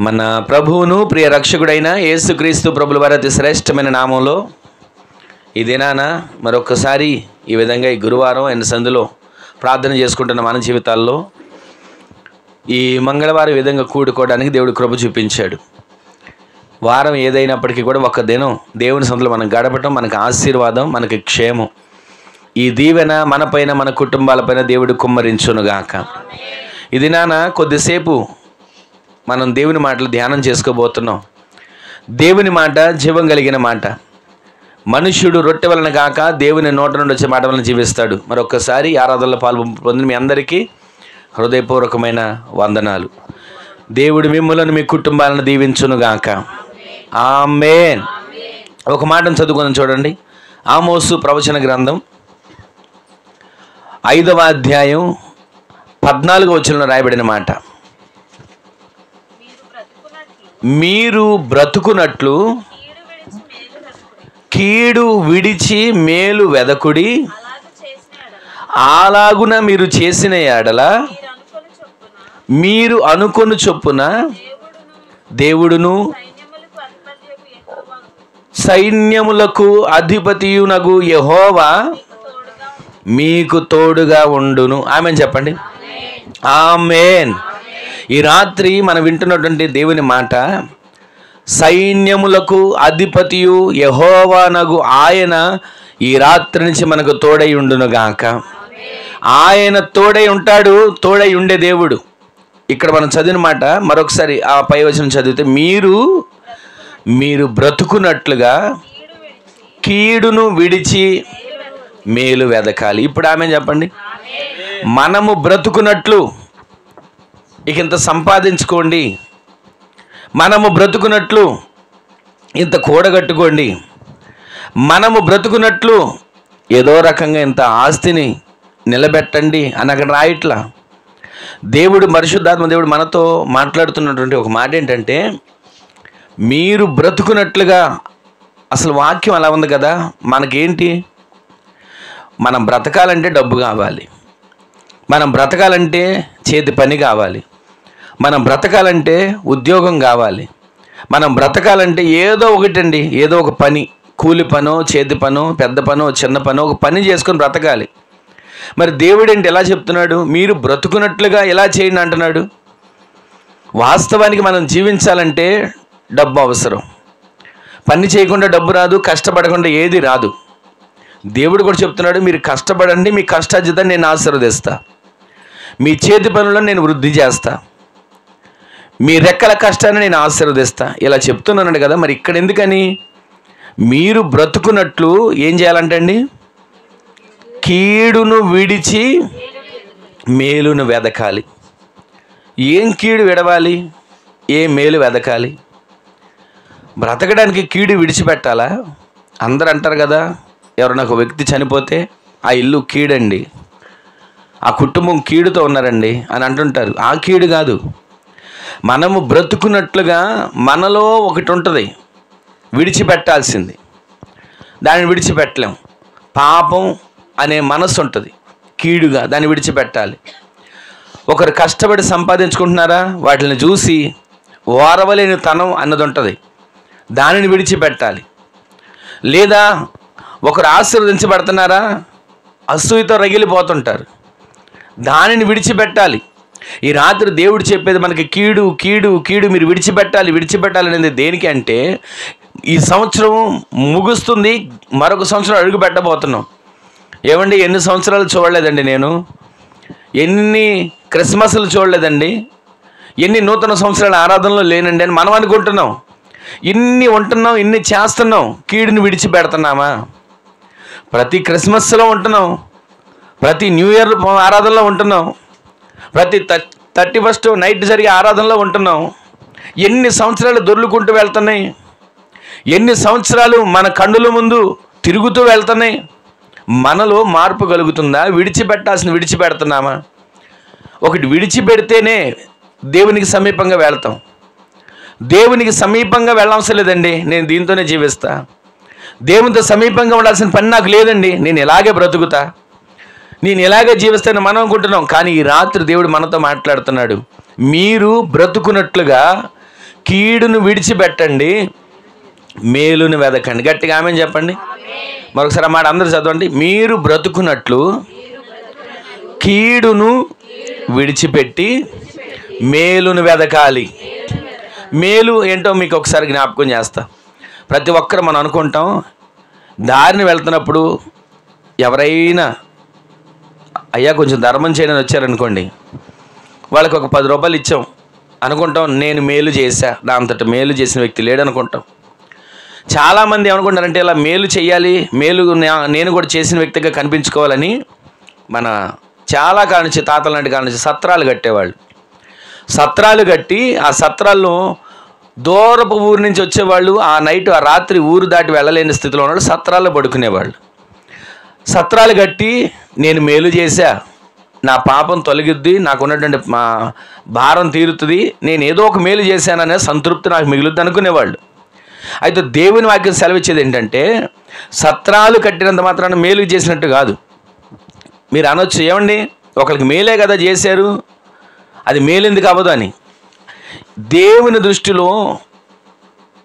మన ప్రభువును ప్రియ రక్షకుడైన యేసుక్రీస్తు ప్రభుల వారి అతి శ్రేష్టమైన నామంలో ఈ దినాన మరొకసారి ఈ విధంగా ఈ గురువారం ఆయన సందులో ప్రార్థన చేసుకుంటున్న మన జీవితాల్లో ఈ మంగళవారం ఈ విధంగా కూడుకోవడానికి దేవుడు కృప చూపించాడు. వారం ఏదైనప్పటికీ కూడా ఒక దినం దేవుని సందులో మనం గడపటం మనకు ఆశీర్వాదం, మనకి క్షేమం. ఈ దీవెన మనపైన మన కుటుంబాలపైన దేవుడు కుమ్మరించునుగాక. ఈ దినాన కొద్దిసేపు మనం దేవుని మాటలు ధ్యానం చేసుకోబోతున్నాం. దేవుని మాట జీవం కలిగిన మాట. మనుష్యుడు రొట్టె వలన కాక దేవుని నోట నుండి వచ్చే మాట వలన జీవిస్తాడు. మరొక్కసారి ఆరాధనలో పొందిన మీ అందరికీ హృదయపూర్వకమైన వందనాలు. దేవుడు మిమ్మల్ని మీ కుటుంబాలను దీవించునుగాక. ఆమేన్. ఒక మాటను చదువుకుందాం చూడండి. ఆమోసు ప్రవచన గ్రంథం 5వ అధ్యాయం 14వ వచనంలో రాయబడిన మాట, మీరు బ్రతుకున్నట్లు కీడు విడిచి మేలు వెదకుడి, అలాగున మీరు చేసిన ఎడల మీరు అనుకొను చొప్పున దేవుడును సైన్యములకు అధిపతియునగు యెహోవా మీకు తోడుగా ఉండును. ఆమేన్ చెప్పండి. ఆమేన్. ఈ రాత్రి మనం వింటున్నటువంటి దేవుని మాట, సైన్యములకు అధిపతియు యెహోవానగు ఆయన ఈ రాత్రి నుంచి మనకు తోడై ఉండునుగాక. ఆయన తోడై ఉంటాడు, తోడై ఉండే దేవుడు. ఇక్కడ మనం చదివిన మాట మరొకసారి ఆ పై వచనం చదివితే, మీరు బ్రతుకున్నట్లుగా కీడును విడిచి మేలు వెదకాలి. ఇప్పుడు ఆమె చెప్పండి. మనము బ్రతుకున్నట్లు, ఇక ఇంత సంపాదించుకోండి, మనము బ్రతుకున్నట్లు ఇంత కూడగట్టుకోండి, మనము బ్రతుకున్నట్లు ఏదో రకంగా ఇంత ఆస్తిని నిలబెట్టండి అని అక్కడ రాయట్లా. దేవుడు, పరిశుద్ధాత్మ దేవుడు మనతో మాట్లాడుతున్నటువంటి ఒక మాట ఏంటంటే, మీరు బ్రతుకున్నట్లుగా. అసలు వాక్యం అలా ఉంది కదా. మనకేంటి, మనం బ్రతకాలంటే డబ్బు కావాలి, మనం బ్రతకాలంటే చేతి పని కావాలి, మనం బ్రతకాలంటే ఉద్యోగం కావాలి, మనం బ్రతకాలంటే ఏదో ఒకటండి, ఏదో ఒక పని, కూలి పనో చేతి పనో పెద్ద పనో చిన్న పనో ఒక పని చేసుకొని బ్రతకాలి. మరి దేవుడు ఏంటి ఎలా చెప్తున్నాడు? మీరు బ్రతుకున్నట్లుగా ఎలా చేయండి అంటున్నాడు. వాస్తవానికి మనం జీవించాలంటే డబ్బు అవసరం. పని చేయకుండా డబ్బు రాదు, కష్టపడకుండా ఏది రాదు. దేవుడు కూడా చెప్తున్నాడు, మీరు కష్టపడండి, మీ కష్టార్జితాన్ని నేను ఆశీర్వదిస్తా, మీ చేతి పనులను నేను వృద్ధి చేస్తా, మీ రెక్కల కష్టాన్ని నేను ఆశీర్వదిస్తా. ఇలా చెప్తున్నాను కదా. మరి ఇక్కడ ఎందుకని? మీరు బ్రతుకున్నట్లు ఏం చేయాలంటండి? కీడును విడిచి మేలును వెదకాలి. ఏం కీడు విడవాలి, ఏ మేలు వెదకాలి? బ్రతకడానికి కీడు విడిచిపెట్టాలా? అందరూ అంటారు కదా, ఎవరైనా ఒక వ్యక్తి చనిపోతే ఆ ఇల్లు కీడండి, ఆ కుటుంబం కీడుతో ఉన్నారండి అని అంటుంటారు. ఆ కీడు కాదు. మనము బ్రతుకున్నట్లుగా మనలో ఒకటి ఉంటుంది, విడిచిపెట్టాల్సింది. దాన్ని విడిచిపెట్టలేం. పాపం అనే మనసు ఉంటుంది కీడుగా, దాన్ని విడిచిపెట్టాలి. ఒకరు కష్టపడి సంపాదించుకుంటున్నారా, వాటిని చూసి ఓరవలేని తనం అన్నది ఉంటుంది, దానిని విడిచిపెట్టాలి. లేదా ఒకరు ఆశీర్వదించబడుతున్నారా, అసూయతో రగిలిపోతుంటారు, దానిని విడిచిపెట్టాలి. ఈ రాత్రి దేవుడు చెప్పేది మనకి కీడు కీడు కీడు మీరు విడిచిపెట్టాలి అనేది దేనికి అంటే, ఈ సంవత్సరం ముగుస్తుంది, మరొక సంవత్సరం అడుగు పెట్టబోతున్నాం. ఏమండి, ఎన్ని సంవత్సరాలు చూడలేదండి నేను, ఎన్ని క్రిస్మస్లు చూడలేదండి, ఎన్ని నూతన సంవత్సరాల ఆరాధనలో లేనండి అని మనం అనుకుంటున్నాం. ఇన్ని ఉంటున్నాం, ఇన్ని చేస్తున్నాం, కీడుని విడిచిపెడుతున్నామా? ప్రతి క్రిస్మస్లో ఉంటున్నాం, ప్రతి న్యూ ఇయర్ ఆరాధనలో ఉంటున్నాం, ప్రతి 31st నైట్ జరిగే ఆరాధనలో ఉంటున్నాం. ఎన్ని సంవత్సరాలు దొర్లుకుంటూ వెళ్తున్నాయి, ఎన్ని సంవత్సరాలు మన కన్నుల ముందు తిరుగుతూ వెళ్తున్నాయి. మనలో మార్పు కలుగుతుందా? విడిచిపెట్టాల్సిన విడిచిపెడుతున్నామా? ఒకటి విడిచిపెడితేనే దేవునికి సమీపంగా వెళ్తాం. దేవునికి సమీపంగా వెళ్ళవసరం లేదండి, నేను దీంతోనే జీవిస్తా, దేవునితో సమీపంగా ఉండాల్సిన పని నాకు లేదండి, నేను ఇలాగే బ్రతుకుతా, నేను ఇలాగే జీవిస్తానని మనం అనుకుంటున్నాం. కానీ ఈ రాత్రి దేవుడు మనతో మాట్లాడుతున్నాడు. మీరు బ్రతుకున్నట్లుగా కీడును విడిచిపెట్టండి, మేలును వెదకండి. గట్టిగా ఆమేన్ చెప్పండి. మరొకసారి ఆ మాట అందరూ చదవండి. మీరు బ్రతుకున్నట్లు కీడును విడిచిపెట్టి మేలును వెదకాలి. మేలు ఏంటో మీకు ఒకసారి జ్ఞాపకం చేస్తా. ప్రతి ఒక్కరు మనం అనుకుంటాం, దారిని వెళ్తున్నప్పుడు ఎవరైనా అయ్యా కొంచెం ధర్మం చేయడానికి వచ్చారనుకోండి, వాళ్ళకి ఒక 10 రూపాయలు ఇచ్చాం అనుకుంటాం, నేను మేలు చేశా, నా అంతటా మేలు చేసిన వ్యక్తి లేడు అనుకుంటాం. చాలామంది ఏమనుకుంటారంటే ఇలా మేలు చేయాలి, మేలు నేను కూడా చేసిన వ్యక్తిగా కనిపించుకోవాలని మన చాలా కాలం నుంచి, తాతల నాటి కాలం నుంచి సత్రాలు కట్టేవాళ్ళు. సత్రాలు కట్టి ఆ సత్రాల్లో దూరపు ఊరు నుంచి వచ్చేవాళ్ళు ఆ నైట్ ఆ రాత్రి ఊరు దాటి వెళ్ళలేని స్థితిలో ఉన్నాడు, సత్రాల్లో పడుకునేవాళ్ళు. సత్రాలు కట్టి నేను మేలు చేశా, నా పాపం తొలగిద్ది, నాకున్నటువంటి మా భారం తీరుతుంది, నేను ఏదో ఒక మేలు చేశాననే సంతృప్తి నాకు మిగులుద్ది అనుకునేవాళ్ళు. అయితే దేవుని వాక్యం సెలవిచ్చేది ఏంటంటే, సత్రాలు కట్టినంత మాత్రాన మేలు చేసినట్టు కాదు. మీరు అనొచ్చు, ఏమండి ఒకరికి మేలే కదా చేశారు, అది మేలు ఎందుకు అవ్వదు అని. దేవుని దృష్టిలో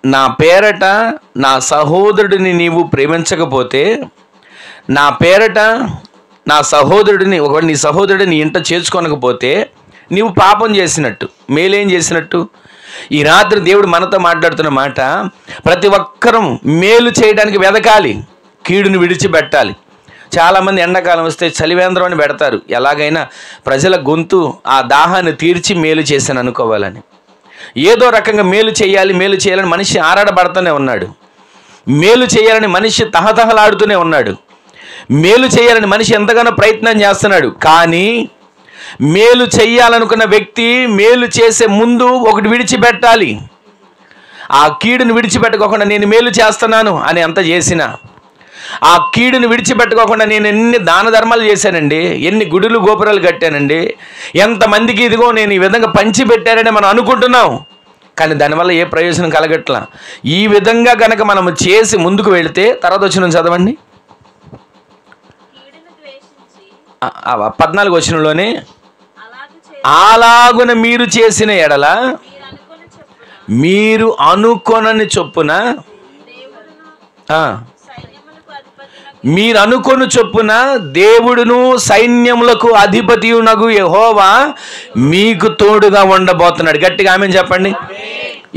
నా పేరట నా సహోదరుడిని నీవు ప్రేమించకపోతే, నా పేరట నా సహోదరుడిని, ఒకవేళ నీ సహోదరుడిని ఇంట చేర్చుకొనకపోతే నీవు పాపం చేసినట్టు. మేలేం చేసినట్టు? ఈ రాత్రి దేవుడు మనతో మాట్లాడుతున్న మాట, ప్రతి ఒక్కరం మేలు చేయడానికి వెదకాలి, కీడుని విడిచిపెట్టాలి. చాలామంది ఎండాకాలం వస్తే చలివేంద్రం అని పెడతారు, ఎలాగైనా ప్రజల గొంతు ఆ దాహాన్ని తీర్చి మేలు చేశాను అనుకోవాలని. ఏదో రకంగా మేలు చేయాలని మనిషి ఆరాడబడుతూనే ఉన్నాడు. మేలు చేయాలని మనిషి తహతహలాడుతూనే ఉన్నాడు. మేలు చేయాలని మనిషి ఎంతగానో ప్రయత్నం చేస్తున్నాడు. కానీ మేలు చేయాలనుకున్న వ్యక్తి మేలు చేసే ముందు ఒకటి విడిచిపెట్టాలి. ఆ కీడును విడిచిపెట్టుకోకుండా నేను మేలు చేస్తున్నాను అని ఎంత చేసినా, ఆ కీడును విడిచిపెట్టుకోకుండా నేను ఎన్ని దాన ధర్మాలు చేశానండి, ఎన్ని గుడులు గోపురాలు కట్టానండి, ఎంతమందికి ఇదిగో నేను ఈ విధంగా పంచిపెట్టానని మనం అనుకుంటున్నాం. కానీ దానివల్ల ఏ ప్రయోజనం కలగట్లా. ఈ విధంగా కనుక మనం చేసి ముందుకు వెళితే, తర్వాత వచ్చిన చదవండి 14 వచనంలోనే, అలాగున మీరు చేసిన ఎడల మీరు అనుకొనని చొప్పున, మీరు అనుకొను చొప్పున దేవుడును సైన్యములకు అధిపతియునగు యెహోవా మీకు తోడుగా ఉండబోతున్నాడు. గట్టిగా ఆమేన్ చెప్పండి.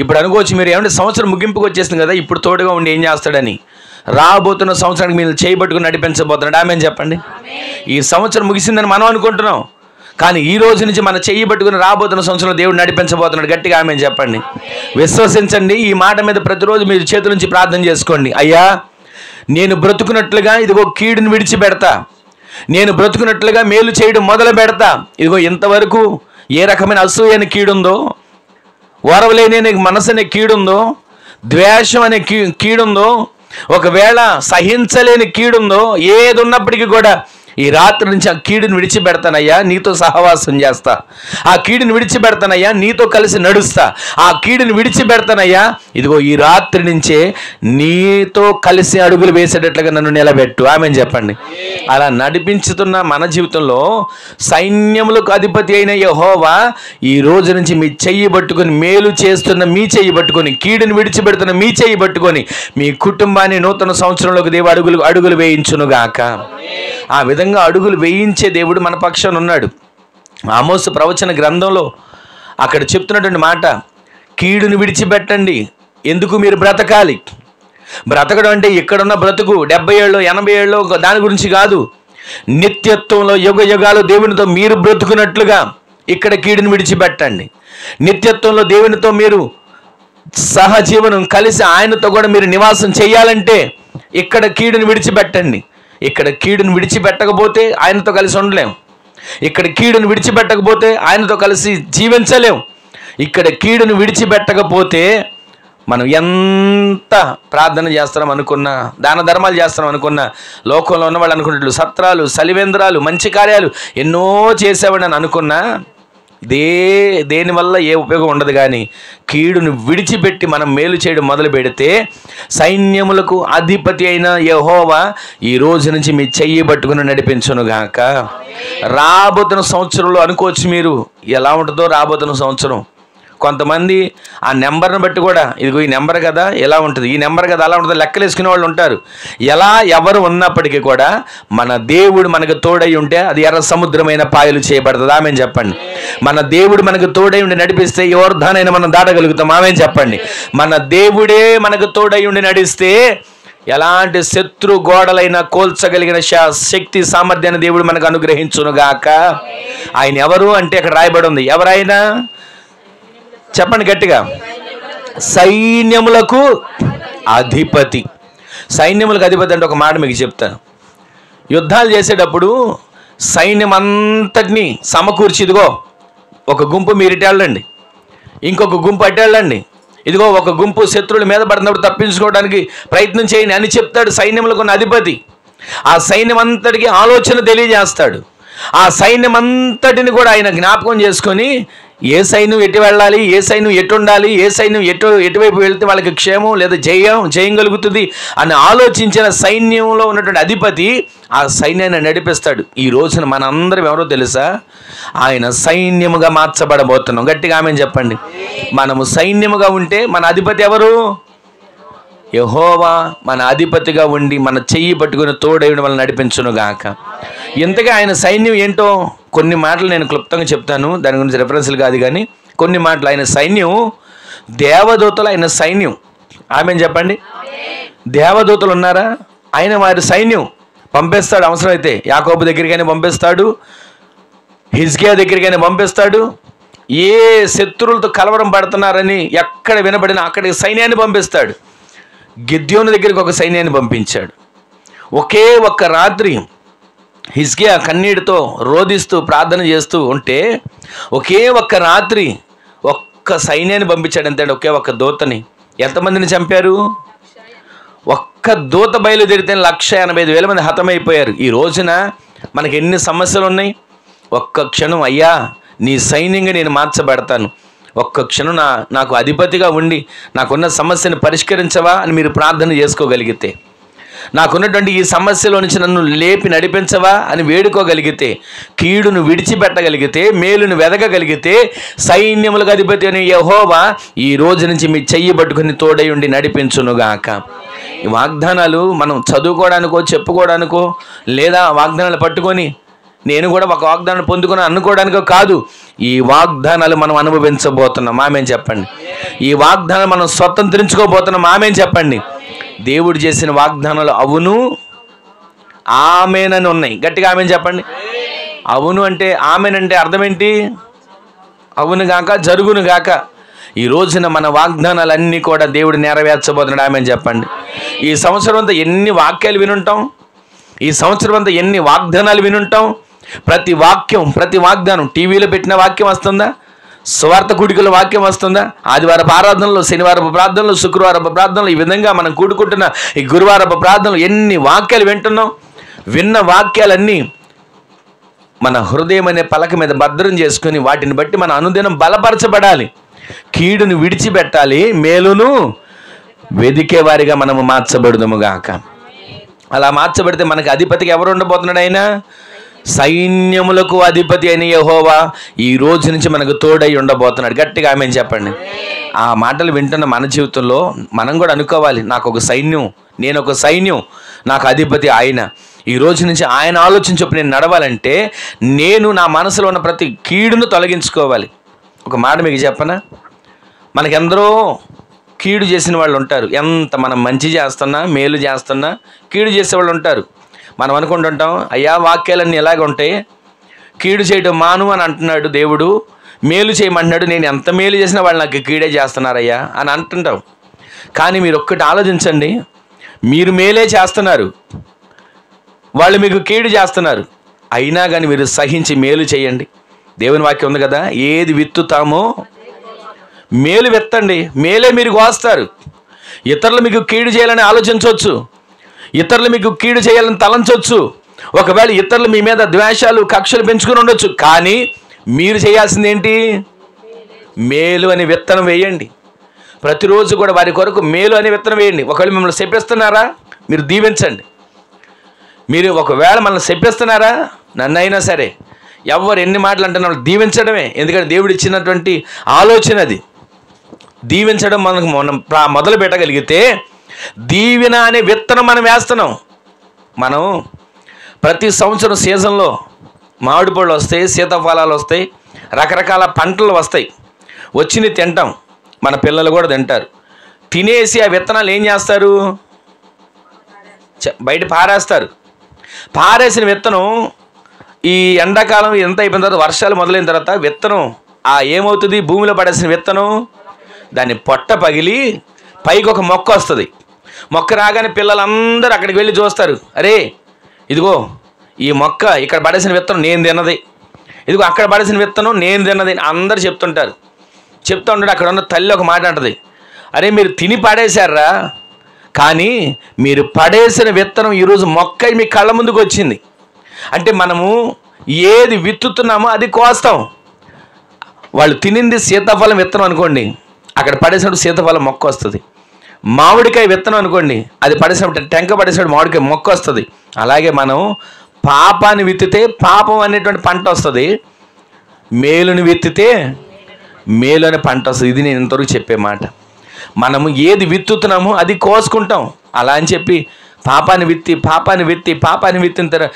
ఇప్పుడు అనుకోవచ్చు మీరు, ఏమంటే సంవత్సరం ముగింపుకు వచ్చేసింది కదా, ఇప్పుడు తోడుగా ఉండి ఏం చేస్తాడని. రాబోతున్న సంవత్సరానికి మీరు చేయబట్టుకుని నడిపించబోతున్నాడు. ఆమేన్ చెప్పండి. ఈ సంవత్సరం ముగిసిందని మనం అనుకుంటున్నాం, కానీ ఈ రోజు నుంచి మన చెయ్యి పట్టుకుని రాబోతున్న సంవత్సరంలో దేవుడు నడిపించబోతున్నాడు. గట్టిగా ఆమేన్ చెప్పండి. విశ్వసించండి. ఈ మాట మీద ప్రతిరోజు మీరు చేతుల నుంచి ప్రార్థన చేసుకోండి. అయ్యా, నేను బ్రతుకున్నట్లుగా ఇదిగో కీడుని విడిచిపెడతా, నేను బ్రతుకున్నట్లుగా మేలు చేయడం మొదలు పెడతా. ఇదిగో ఇంతవరకు ఏ రకమైన అసూయ అనే కీడుందో, ఓరవలేని అనే మనసు అనే కీడుందో, ద్వేషం అనే కీడుందో, ఒకవేళ సహించలేని కీడుందో, ఏది ఉన్నప్పటికీ కూడా ఈ రాత్రి నుంచి ఆ కీడుని విడిచిపెడతానయ్యా, నీతో సహవాసం చేస్తా. ఆ కీడుని విడిచిపెడతానయ్యా, నీతో కలిసి నడుస్తా. ఆ కీడుని విడిచిపెడతానయ్యా, ఇదిగో ఈ రాత్రి నుంచే నీతో కలిసి అడుగులు వేసేటట్లుగా నన్ను నిలబెట్టు. ఆమేన్ చెప్పండి. అలా నడిపించుతున్న మన జీవితంలో సైన్యములకు అధిపతి అయిన యెహోవా ఈ రోజు నుంచి మీ చెయ్యి పట్టుకొని, మేలు చేస్తున్న మీ చెయ్యి పట్టుకొని, కీడుని విడిచిపెడుతున్న మీ చెయ్యి పట్టుకొని మీ కుటుంబాన్ని నూతన సంవత్సరంలోకి దేవుడు అడుగులు వేయించునుగాక. ఆ విధంగా అడుగులు వేయించే దేవుడు మన పక్షాన ఉన్నాడు. ఆమోసు ప్రవచన గ్రంథంలో అక్కడ చెప్తున్నటువంటి మాట, కీడుని విడిచిపెట్టండి, ఎందుకు మీరు బ్రతకాలి. బ్రతకడం అంటే ఇక్కడున్న బ్రతుకు 70 ఏళ్ళు 80 ఏళ్ళు దాని గురించి కాదు. నిత్యత్వంలో యుగ యుగాలు దేవునితో మీరు బ్రతుకున్నట్లుగా ఇక్కడ కీడుని విడిచిపెట్టండి. నిత్యత్వంలో దేవునితో మీరు సహజీవనం కలిసి ఆయనతో కూడా మీరు నివాసం చేయాలంటే ఇక్కడ కీడుని విడిచిపెట్టండి. ఇక్కడ కీడుని విడిచిపెట్టకపోతే ఆయనతో కలిసి ఉండలేం. ఇక్కడ కీడుని విడిచిపెట్టకపోతే ఆయనతో కలిసి జీవించలేం. ఇక్కడ కీడుని విడిచిపెట్టకపోతే మనం ఎంత ప్రార్థన చేస్తాం అనుకున్నా, దాన ధర్మాలు చేస్తాం అనుకున్నా, లోకంలో ఉన్న వాళ్ళు అనుకున్నట్లు సత్రాలు, సలివేంద్రాలు, మంచి కార్యాలు ఎన్నో చేసేవాడని అనుకున్నా దేనివల్ల ఏ ఉపయోగం ఉండదు. కానీ కీడును విడిచిపెట్టి మనం మేలు చేయడం మొదలు పెడితే సైన్యములకు అధిపతి అయిన యెహోవా ఈ రోజు నుంచి మీ చెయ్యి పట్టుకుని నడిపించునుగాక. రాబోతున్న సంవత్సరంలో అనుకోవచ్చు మీరు, ఎలా ఉంటుందో రాబోతున్న సంవత్సరం. కొంతమంది ఆ నెంబర్ని బట్టి కూడా ఇదిగో ఈ నెంబర్ కదా ఎలా ఉంటుంది, ఈ నెంబర్ కదా అలా ఉంటుంది లెక్కలు వేసుకునే వాళ్ళు ఉంటారు. ఎలా ఎవరు ఉన్నప్పటికీ కూడా మన దేవుడు మనకు తోడై ఉంటే అది ఎర్ర సముద్రమైన పాయలు చేయబడుతుంది. ఆమెను చెప్పండి. మన దేవుడు మనకు తోడై ఉండి నడిపిస్తే యోర్దానైనా మనం దాటగలుగుతాం. ఆమెను చెప్పండి. మన దేవుడే మనకు తోడై ఉండి నడిస్తే ఎలాంటి శత్రు గోడలైనా కోల్చగలిగిన శక్తి సామర్థ్యాన్ని దేవుడు మనకు అనుగ్రహించునుగాక. ఆయన ఎవరు అంటే అక్కడ రాయబడి ఉంది. ఎవరైనా చెప్పండి గట్టిగా. సైన్యములకు అధిపతి. సైన్యములకు అధిపతి అంటే ఒక మాట మీకు చెప్తాను. యుద్ధాలు చేసేటప్పుడు సైన్యం అంతటినీ సమకూర్చి ఇదిగో ఒక గుంపు మీరు ఇటు వెళ్ళండి, ఇంకొక గుంపు అటు వెళ్ళండి, ఇదిగో ఒక గుంపు శత్రువుల మీద పడినప్పుడు తప్పించుకోవడానికి ప్రయత్నం చేయండి అని చెప్తాడు సైన్యములకు ఉన్న అధిపతి. ఆ సైన్యం అంతటికి ఆలోచన తెలియజేస్తాడు. ఆ సైన్యం అంతటిని కూడా ఆయన జ్ఞాపకం చేసుకొని ఏ సైన్యం ఎటు వెళ్ళాలి, ఏ సైన్యం ఎటు ఉండాలి, ఏ సైన్యం ఎటువైపు వెళితే వాళ్ళకి క్షేమం లేదా జయం కలుగుతుంది అని ఆలోచించిన సైన్యంలో ఉన్నటువంటి అధిపతి ఆ సైన్యాన్ని నడిపిస్తాడు. ఈ రోజున మనందరం ఎవరో తెలుసా? ఆయన సైన్యముగా మార్చబడబోతున్నాం. గట్టిగా ఆమెను చెప్పండి. మనము సైన్యముగా ఉంటే మన అధిపతి ఎవరు? యెహోవా మన అధిపతిగా ఉండి మన చెయ్యి పట్టుకుని తోడైన వాళ్ళని నడిపించునుగాక. ఇంతగా ఆయన సైన్యం ఏంటో కొన్ని మాటలు నేను క్లుప్తంగా చెప్తాను, దాని గురించి రెఫరెన్స్లు కాదు కానీ కొన్ని మాటలు. ఆయన సైన్యం దేవదూతలు, ఆయన సైన్యం. ఆమెను చెప్పండి. దేవదూతలు ఉన్నారా? ఆయన వారి సైన్యం పంపిస్తాడు. అవసరమైతే యాకోబు దగ్గరికైనా పంపిస్తాడు, హిజ్కియా దగ్గరికైనా పంపిస్తాడు. ఏ శత్రువులతో కలవరం పడుతున్నారని ఎక్కడ వినబడినా అక్కడికి సైన్యాన్ని పంపిస్తాడు. గిద్యోను దగ్గరికి ఒక సైన్యాన్ని పంపించాడు. ఒకే ఒక్క రాత్రి హిజ్కియా కన్నీటితో రోదిస్తూ ప్రార్థన చేస్తూ ఉంటే ఒకే ఒక్క రాత్రి ఒక్క సైన్యాన్ని పంపించాడు. అంతే, ఒకే ఒక్క దూతని. ఎంతమందిని చంపారు? ఒక్క దూత బయలుదేరితే 1,85,000 మంది హతమైపోయారు. ఈ రోజున మనకి ఎన్ని సమస్యలు ఉన్నాయి? ఒక్క క్షణం అయ్యా నీ సైన్యంగా నేను మార్చబడతాను, ఒక్క క్షణం నాకు అధిపతిగా ఉండి నాకున్న సమస్యను పరిష్కరించవా అని మీరు ప్రార్థన చేసుకోగలిగితే, నాకున్నటువంటి ఈ సమస్యలో నుంచి నన్ను లేపి నడిపించవా అని వేడుకోగలిగితే, కీడును విడిచిపెట్టగలిగితే, మేలును వెదగగలిగితే, సైన్యములకు అధిపతి అని యెహోవా ఈ రోజు నుంచి మీ చెయ్యి పట్టుకుని తోడై ఉండి నడిపించునుగాక. ఈ వాగ్దానాలు మనం చదువుకోవడానికో చెప్పుకోవడానికో లేదా వాగ్దానాలు పట్టుకొని నేను కూడా ఒక వాగ్దానం పొందుకొని అనుకోవడానికో కాదు. ఈ వాగ్దానాలు మనం అనుభవించబోతున్నాం. ఆమేన్ చెప్పండి. ఈ వాగ్దానాలు మనం స్వతంత్రించుకోబోతున్నాం. ఆమేన్ చెప్పండి. దేవుడు చేసిన వాగ్దానాలు అవును ఆమేన్ అని ఉన్నాయి. గట్టిగా ఆమేన్ చెప్పండి. అవును అంటే ఆమేన్ అంటే అర్థం ఏంటి? అవును గాక, జరుగును గాక. ఈ రోజున మన వాగ్దానాలన్నీ కూడా దేవుడు నెరవేర్చబోతున్నాడు. ఆమేన్ చెప్పండి. ఈ సంవత్సరం అంతా ఎన్ని వాక్యాలు వినుంటాం, ఈ సంవత్సరం అంతా ఎన్ని వాగ్దానాలు వినుంటాం. ప్రతి వాక్యం, ప్రతి వాగ్దానం, టీవీలో పెట్టిన వాక్యం వస్తుందా? స్వార్థ కూడికల వాక్యం వస్తుందా? ఆదివారపు ఆరాధనలు, శనివారపు ప్రార్థనలు, శుక్రవారపు ప్రార్థనలు, ఈ విధంగా మనం కూడుకుంటున్న ఈ గురువారపు ప్రార్థనలు ఎన్ని వాక్యాలు వింటున్నాం. విన్న వాక్యాలన్నీ మన హృదయం అనే పలక మీద భద్రం చేసుకుని వాటిని బట్టి మన అనుదినం బలపరచబడాలి. కీడును విడిచిపెట్టాలి, మేలును వెదికేవారిగా మనము మార్చబడుదుముగాక. అలా మార్చబడితే మనకి అధిపతికి ఎవరు ఉండబోతున్నాడు? ఆయన సైన్యములకు అధిపతి అయిన యెహోవా ఈ రోజు నుంచి మనకు తోడై ఉండబోతున్నాడు. గట్టిగా ఆమేన్ చెప్పండి. ఆ మాటలు వింటున్న మన జీవితంలో మనం కూడా అనుకోవాలి, నాకు ఒక సైన్యం, నేను ఒక సైన్యం, నాకు అధిపతి ఆయన. ఈ రోజు నుంచి ఆయన ఆలోచించప్పుడు నేను నడవాలంటే నేను నా మనసులో ఉన్న ప్రతి కీడును తొలగించుకోవాలి. ఒక మాట మీకు చెప్పనా, మనకెందరో కీడు చేసిన వాళ్ళు ఉంటారు. ఎంత మనం మంచి చేస్తున్నా, మేలు చేస్తున్నా కీడు చేసేవాళ్ళు ఉంటారు. మనం అనుకుంటుంటాం, అయ్యా వాక్యాలన్నీ ఎలాగ ఉంటాయి, కీడు చేయడం మాను అని అంటున్నాడు దేవుడు, మేలు చేయమంటున్నాడు, నేను ఎంత మేలు చేసినా వాళ్ళు నాకు కీడే చేస్తున్నారయ్యా అని అంటుంటాం. కానీ మీరు ఒక్కటి ఆలోచించండి, మీరు మేలే చేస్తున్నారు, వాళ్ళు మీకు కీడు చేస్తున్నారు, అయినా కానీ మీరు సహించి మేలు చేయండి. దేవుని వాక్యం ఉంది కదా, ఏది విత్తుతామో మేలు విత్తండి, మేలే మీరు కోస్తారు. ఇతరులు మీకు కీడు చేయాలని ఆలోచించవచ్చు, ఇతరులు మీకు కీడు చేయాలని తలంచవచ్చు, ఒకవేళ ఇతరులు మీ మీద ద్వేషాలు కక్షలు పెంచుకుని ఉండొచ్చు, కానీ మీరు చేయాల్సింది ఏంటి? మేలు అనే విత్తనం వేయండి. ప్రతిరోజు కూడా వారి కొరకు మేలు అనే విత్తనం వేయండి. ఒకవేళ మిమ్మల్ని శపిస్తున్నారా, మీరు దీవించండి. మీరు ఒకవేళ మనల్ని శపిస్తున్నారా, నన్నైనా సరే, ఎవరు ఎన్ని మాటలు అంటున్నా దీవించడమే. ఎందుకంటే దేవుడు ఇచ్చినటువంటి ఆలోచన అది. దీవించడం మనం మొదలు పెట్టగలిగితే దీవెన అనే విత్తనం మనం వేస్తున్నాం. మనం ప్రతి సంవత్సరం సీజన్లో మామిడి పళ్ళు వస్తాయి, సీతాఫలాలు వస్తాయి, రకరకాల పంటలు వస్తాయి. వచ్చినవి తింటాం, మన పిల్లలు కూడా తింటారు. తినేసి ఆ విత్తనాలు ఏం చేస్తారు? బయట పారేస్తారు. పారేసిన విత్తనం ఈ ఎండాకాలం ఎంత అయిపోయిన తర్వాత, వర్షాలు మొదలైన తర్వాత విత్తనం ఏమవుతుంది? భూమిలో పడేసిన విత్తనం దాన్ని పొట్ట పగిలి పైకి ఒక మొక్క వస్తుంది. మొక్క రాగానే పిల్లలందరూ అక్కడికి వెళ్ళి చూస్తారు. అరే ఇదిగో ఈ మొక్క, ఇక్కడ పడేసిన విత్తనం నేను తిన్నది, ఇదిగో అక్కడ పడేసిన విత్తనం నేను తిన్నది అందరు చెప్తుంటారు. చెప్తూ ఉంటాడు. అక్కడ ఉన్న తల్లి ఒక మాట అంటది, అరే మీరు తిని పడేశారా, కానీ మీరు పడేసిన విత్తనం ఈరోజు మొక్క మీ కళ్ళ ముందుకు వచ్చింది. అంటే మనము ఏది విత్తుతున్నామో అది కోస్తాం. వాళ్ళు తినింది సీతాఫలం విత్తనం అనుకోండి, అక్కడ పడేసినప్పుడు సీతాఫలం మొక్క వస్తుంది. మామిడికాయ విత్తనం అనుకోండి, అది పడేసినప్పుడు టెంక పడేసినప్పుడు మామిడికాయ మొక్క వస్తుంది. అలాగే మనం పాపాన్ని విత్తితే పాపం అనేటువంటి పంట వస్తుంది, మేలుని విత్తితే మేలు అనే పంట వస్తుంది. ఇది నేను ఇంతవరకు చెప్పే మాట. మనము ఏది విత్తుతున్నామో అది కోసుకుంటాం. అలా అని చెప్పి పాపాన్ని విత్తిన తర్వాత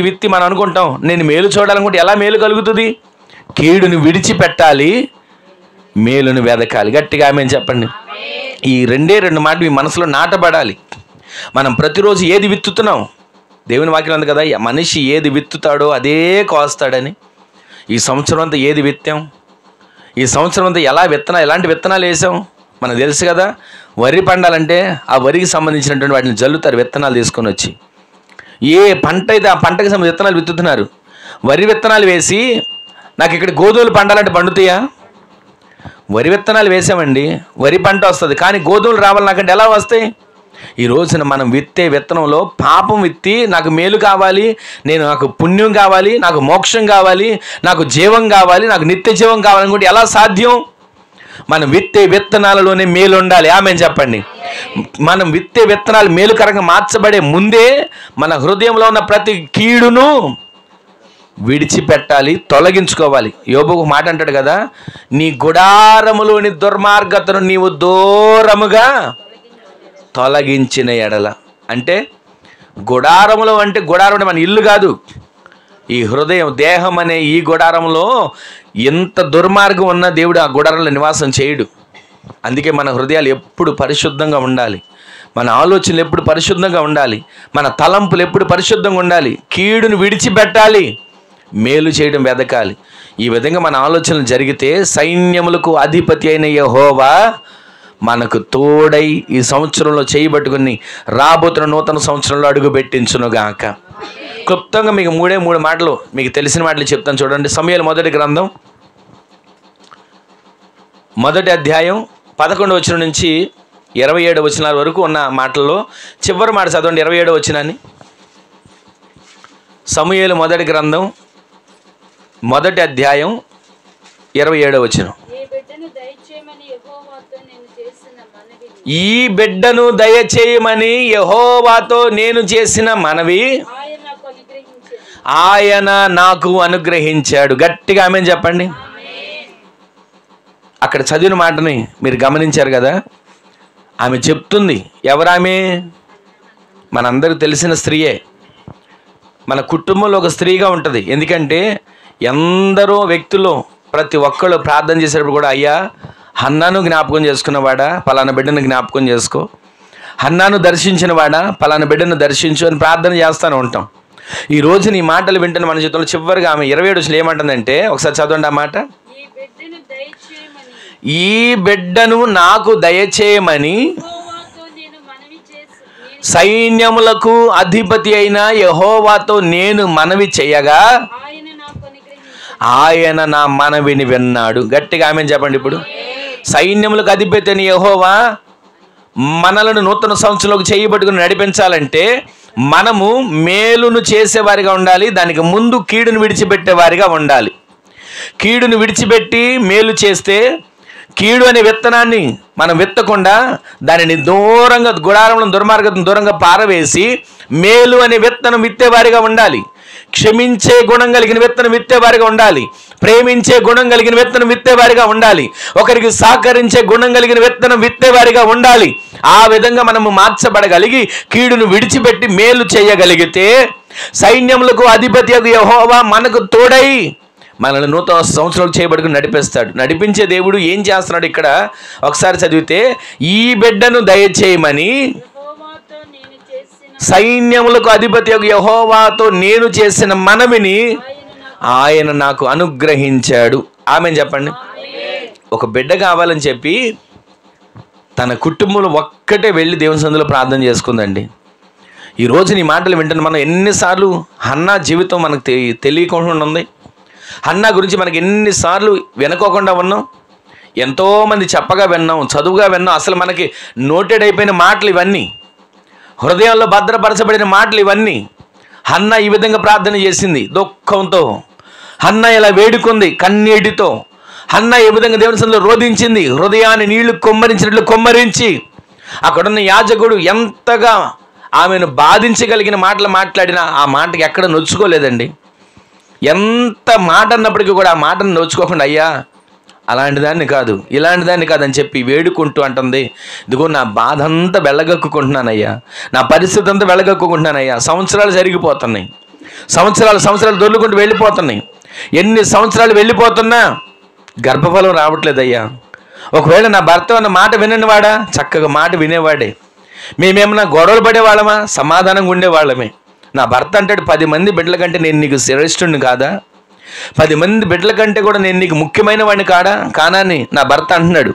విత్తి మనం అనుకుంటాం నేను మేలు చూడాలనుకుంటే ఎలా మేలు కలుగుతుంది? కీడుని విడిచిపెట్టాలి, మేలుని వెదకాలి. గట్టిగా ఆమేన్ చెప్పండి. ఈ రెండు మాటలు మీ మనసులో నాటబడాలి. మనం ప్రతిరోజు ఏది విత్తుతున్నాం? దేవుని వాక్యం ఉంది కదా, మనిషి ఏది విత్తుతాడో అదే కోస్తాడని. ఈ సంవత్సరం అంతా ఏది విత్తాం? ఈ సంవత్సరం అంతా ఎలాంటి విత్తనాలు వేసాం? మనకు తెలుసు కదా. వరి పండాలంటే ఆ వరికి సంబంధించినటువంటి వాటిని జల్లుతారు విత్తనాలు తీసుకొని వచ్చి. ఏ పంట అయితే ఆ పంటకి సంబంధించిన విత్తనాలు విత్తుతున్నారు. వరి విత్తనాలు వేసి నాకు ఇక్కడ గోధుమలు పండాలంటే పండుతాయా? వరి విత్తనాలు వేసామండి, వరి పంట వస్తుంది, కానీ గోధుమలు రావాలి నాకంటే ఎలా వస్తాయి? ఈ రోజున మనం విత్తే విత్తనంలో పాపం విత్తి నాకు మేలు కావాలి, నాకు పుణ్యం కావాలి, నాకు మోక్షం కావాలి, నాకు జీవం కావాలి, నాకు నిత్య జీవం కావాలనుకుంటే ఎలా సాధ్యం? మనం విత్తే విత్తనాలలోనే మేలు ఉండాలి. ఆమేన్ చెప్పండి. మనం విత్తే విత్తనాలు మేలుకరంగా మార్చబడే ముందే మన హృదయంలో ఉన్న ప్రతి కీడును విడిచిపెట్టాలి, తొలగించుకోవాలి. యోబు ఒక మాట అంటాడు కదా, నీ గుడారములోని దుర్మార్గతను నీవు దూరముగా తొలగించిన ఎడల. అంటే గుడారములో అంటే గుడారం అంటే మన ఇల్లు కాదు, ఈ హృదయం, దేహం అనే ఈ గుడారంలో ఎంత దుర్మార్గం ఉన్నా దేవుడు ఆ గుడారంలో నివాసం చేయడు. అందుకే మన హృదయాలు ఎప్పుడు పరిశుద్ధంగా ఉండాలి, మన ఆలోచనలు ఎప్పుడు పరిశుద్ధంగా ఉండాలి, మన తలంపులు ఎప్పుడు పరిశుద్ధంగా ఉండాలి. కీడును విడిచిపెట్టాలి, మేలు చేయడం వెదకాలి. ఈ విధంగా మన ఆలోచనలు జరిగితే సైన్యములకు అధిపతి అయిన యెహోవా మనకు తోడై ఈ సంవత్సరంలో చేయబట్టుకుని రాబోతున్న నూతన సంవత్సరంలో అడుగు పెట్టించునుగాక. క్లుప్తంగా మీకు మూడు మాటలు మీకు తెలిసిన మాటలు చెప్తాను చూడండి. సమూయేలు మొదటి గ్రంథం 1వ అధ్యాయం 11వ వచనం నుంచి 27వ వచనాల వరకు ఉన్న మాటల్లో చివరి మాట చదవండి, 27వ వచనాన్ని. సమూయేలు మొదటి గ్రంథం 1వ అధ్యాయం 27వ వచనం. ఈ బిడ్డను దయచేయమని యెహోవాతో నేను చేసిన మనవి ఆయన నాకు అనుగ్రహించాడు. గట్టిగా ఆమేన్ చెప్పండి. అక్కడ చదివిన మాటని మీరు గమనించారు కదా. ఆమె చెప్తుంది, ఎవరామె? మనందరికీ తెలిసిన స్త్రీయే. మన కుటుంబంలో ఒక స్త్రీగా ఉంటుంది. ఎందుకంటే ఎందరో వ్యక్తులు ప్రతి ఒక్కళ్ళు ప్రార్థన చేసేటప్పుడు కూడా, అయ్యా హన్నాను జ్ఞాపకం చేసుకున్నవాడా, పలానా బిడ్డను జ్ఞాపకం చేసుకో, హన్నాను దర్శించిన వాడా, పలానా బిడ్డను దర్శించు అని ప్రార్థన చేస్తూనే ఉంటాం. ఈ రోజు నీ మాటలు వింటున్న మన జీవితంలో చివరిగా ఆమె 27 వచనంలో ఏమంటుందంటే, ఒకసారి చదవండి ఆ మాట. ఈ బిడ్డను నాకు దయచేయమని సైన్యములకు అధిపతి అయిన యెహోవాతో నేను మనవి చేయగా ఆయన నా మనవిని విన్నాడు. గట్టిగా ఆమేన్ చెప్పండి. ఇప్పుడు సైన్యములకు అధిపతి అయిన యెహోవా మనలను నూతన సంవత్సరంలోకి చేయబట్టుకుని నడిపించాలంటే మనము మేలును చేసేవారిగా ఉండాలి, దానికి ముందు కీడును విడిచిపెట్టేవారిగా ఉండాలి. కీడును విడిచిపెట్టి మేలు చేస్తే, కీడు అనే విత్తనాన్ని మనం విత్తకుండా దానిని దూరంగా, గుడారంలో దుర్మార్గతను దూరంగా పారవేసి మేలు అనే విత్తనం విత్తేవారిగా ఉండాలి. క్షమించే గుణం కలిగిన విత్తనం విత్తేవారిగా ఉండాలి. ప్రేమించే గుణం కలిగిన విత్తనం విత్తేవారిగా ఉండాలి. ఒకరికి సహకరించే గుణం కలిగిన విత్తనం విత్తేవారిగా ఉండాలి. ఆ విధంగా మనము మార్చబడగలిగి కీడును విడిచిపెట్టి మేలు చేయగలిగితే సైన్యములకు అధిపతి యెహోవా మనకు తోడై మనల్ని నూతన సంవత్సరాలు చేయబడుకుని నడిపిస్తాడు. నడిపించే దేవుడు ఏం చేస్తున్నాడు ఇక్కడ ఒకసారి చదివితే, ఈ బిడ్డను దయచేయమని సైన్యములకు అధిపతి యెహోవాతో నేను చేసిన మనవిని ఆయన నాకు అనుగ్రహించాడు. ఆమెను చెప్పండి. ఒక బిడ్డ కావాలని చెప్పి తన కుటుంబంలో ఒక్కటే వెళ్ళి దేవుని సన్నిధిలో ప్రార్థన చేసుకుందండి. ఈరోజు నీ మాటలు వింటున్న మనం ఎన్నిసార్లు హన్నా జీవితం మనకు తెలియకుండా ఉంది. హన్నా గురించి మనకి ఎన్నిసార్లు వినుకోకుండా ఉన్నాం. ఎంతోమంది చెప్పగా విన్నాం, చదువుగా విన్నాం. అసలు మనకి నోటెడ్ అయిపోయిన మాటలు ఇవన్నీ, హృదయంలో భద్రపరచబడిన మాటలు ఇవన్నీ. హన్నా ఈ విధంగా ప్రార్థన చేసింది దుఃఖంతో. హన్నా ఇలా వేడుకుంది కన్నీటితో. హన్నా ఈ విధంగా దేవుని సన్నిధిలో రోధించింది, హృదయాన్ని నీళ్లు కొమ్మరించినట్లు కొమ్మరించి. అక్కడున్న యాజకుడు ఎంతగా ఆమెను బాధించగలిగిన మాటలు మాట్లాడినా ఆ మాటకి ఎక్కడ నొచ్చుకోలేదండి. ఎంత మాట అన్నప్పటికీ కూడా ఆ మాటను నోచుకోకుండా, అయ్యా అలాంటి దాన్ని కాదు, ఇలాంటి దాన్ని కాదని చెప్పి వేడుకుంటూ అంటుంది, ఇదిగో నా బాధ అంతా వెళ్ళగక్కుకుంటున్నానయ్యా, నా పరిస్థితి అంతా వెళ్ళగక్కుకుంటున్నానయ్యా. సంవత్సరాలు జరిగిపోతున్నాయి, సంవత్సరాలు దొర్లుకుంటూ వెళ్ళిపోతున్నాయి. ఎన్ని సంవత్సరాలు వెళ్ళిపోతున్నా గర్భఫలం రావట్లేదయ్యా. ఒకవేళ నా భర్త అన్న మాట వినని వాడా? చక్కగా మాట వినేవాడే. మేమేమన్నా గొడవలు పడేవాళ్ళమా? సమాధానంగా ఉండేవాళ్ళమే. నా భర్త అంటాడు, 10 మంది బిడ్డల కంటే నేను నీకు శ్రేష్ఠుడిని కాదా? 10 మంది బిడ్డల కంటే కూడా నేను నీకు ముఖ్యమైన వాడిని కానని నా భర్త అంటున్నాడు.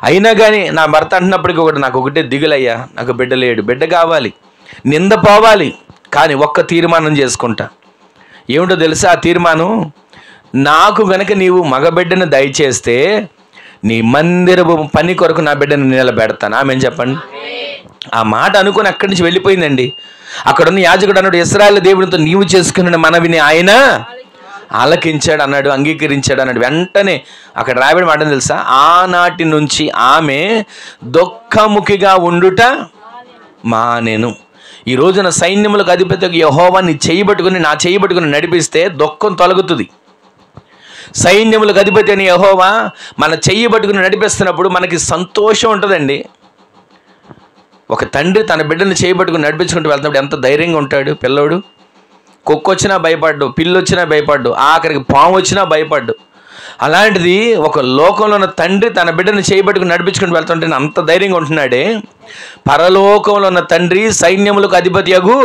అయినా కానీ నా భర్త అంటున్నప్పటికీ కూడా నాకు ఒకటే దిగులయ్యా, నాకు బిడ్డ లేడు, బిడ్డ కావాలి, నింద పోవాలి. కానీ ఒక్క తీర్మానం చేసుకుంటా. ఏమిటో తెలుసా ఆ తీర్మానం? నాకు గనక నీవు మగబిడ్డను దయచేస్తే నీ మందిరపు పని కొరకు నా బిడ్డను నిలబెడతాను. ఆమెను చెప్పండి. ఆ మాట అనుకుని అక్కడి నుంచి వెళ్ళిపోయిందండి. అక్కడున్న యాజకుడు అన్నాడు, ఇశ్రాయేలు దేవునితో నీవు చేసుకున్న మనవిని ఆయన ఆలకించాడు అన్నాడు, అంగీకరించాడు అన్నాడు. వెంటనే అక్కడ రాయబడి మాట తెలుసా, ఆనాటి నుంచి ఆమె దుఃఖముఖిగా ఉండుట మానెను. ఈ రోజున సైన్యములకు అధిపతి యెహోవాని చేయబట్టుకుని నా చేయబట్టుకుని నడిపిస్తే దుఃఖం తొలగుతుంది. సైన్యములకు అధిపతి అని యెహోవా మన చెయ్యి పట్టుకుని నడిపిస్తున్నప్పుడు మనకి సంతోషం ఉంటుందండి. ఒక తండ్రి తన బిడ్డను చేయబట్టుకుని నడిపించుకుంటూ వెళ్తున్నప్పుడు ఎంత ధైర్యంగా ఉంటాడు పిల్లోడు. కుక్క వచ్చినా భయపడ్డు, పిల్లి వచ్చినా భయపడ్డు, ఆఖరికి పాము వచ్చినా భయపడ్డు. అలాంటిది ఒక లోకంలో ఉన్న తండ్రి తన బిడ్డను చేయబట్టుకుని నడిపించుకుంటూ వెళ్తుంటే అంత ధైర్యంగా ఉంటున్నాడే. పరలోకంలో ఉన్న తండ్రి సైన్యములకు అధిపతియగు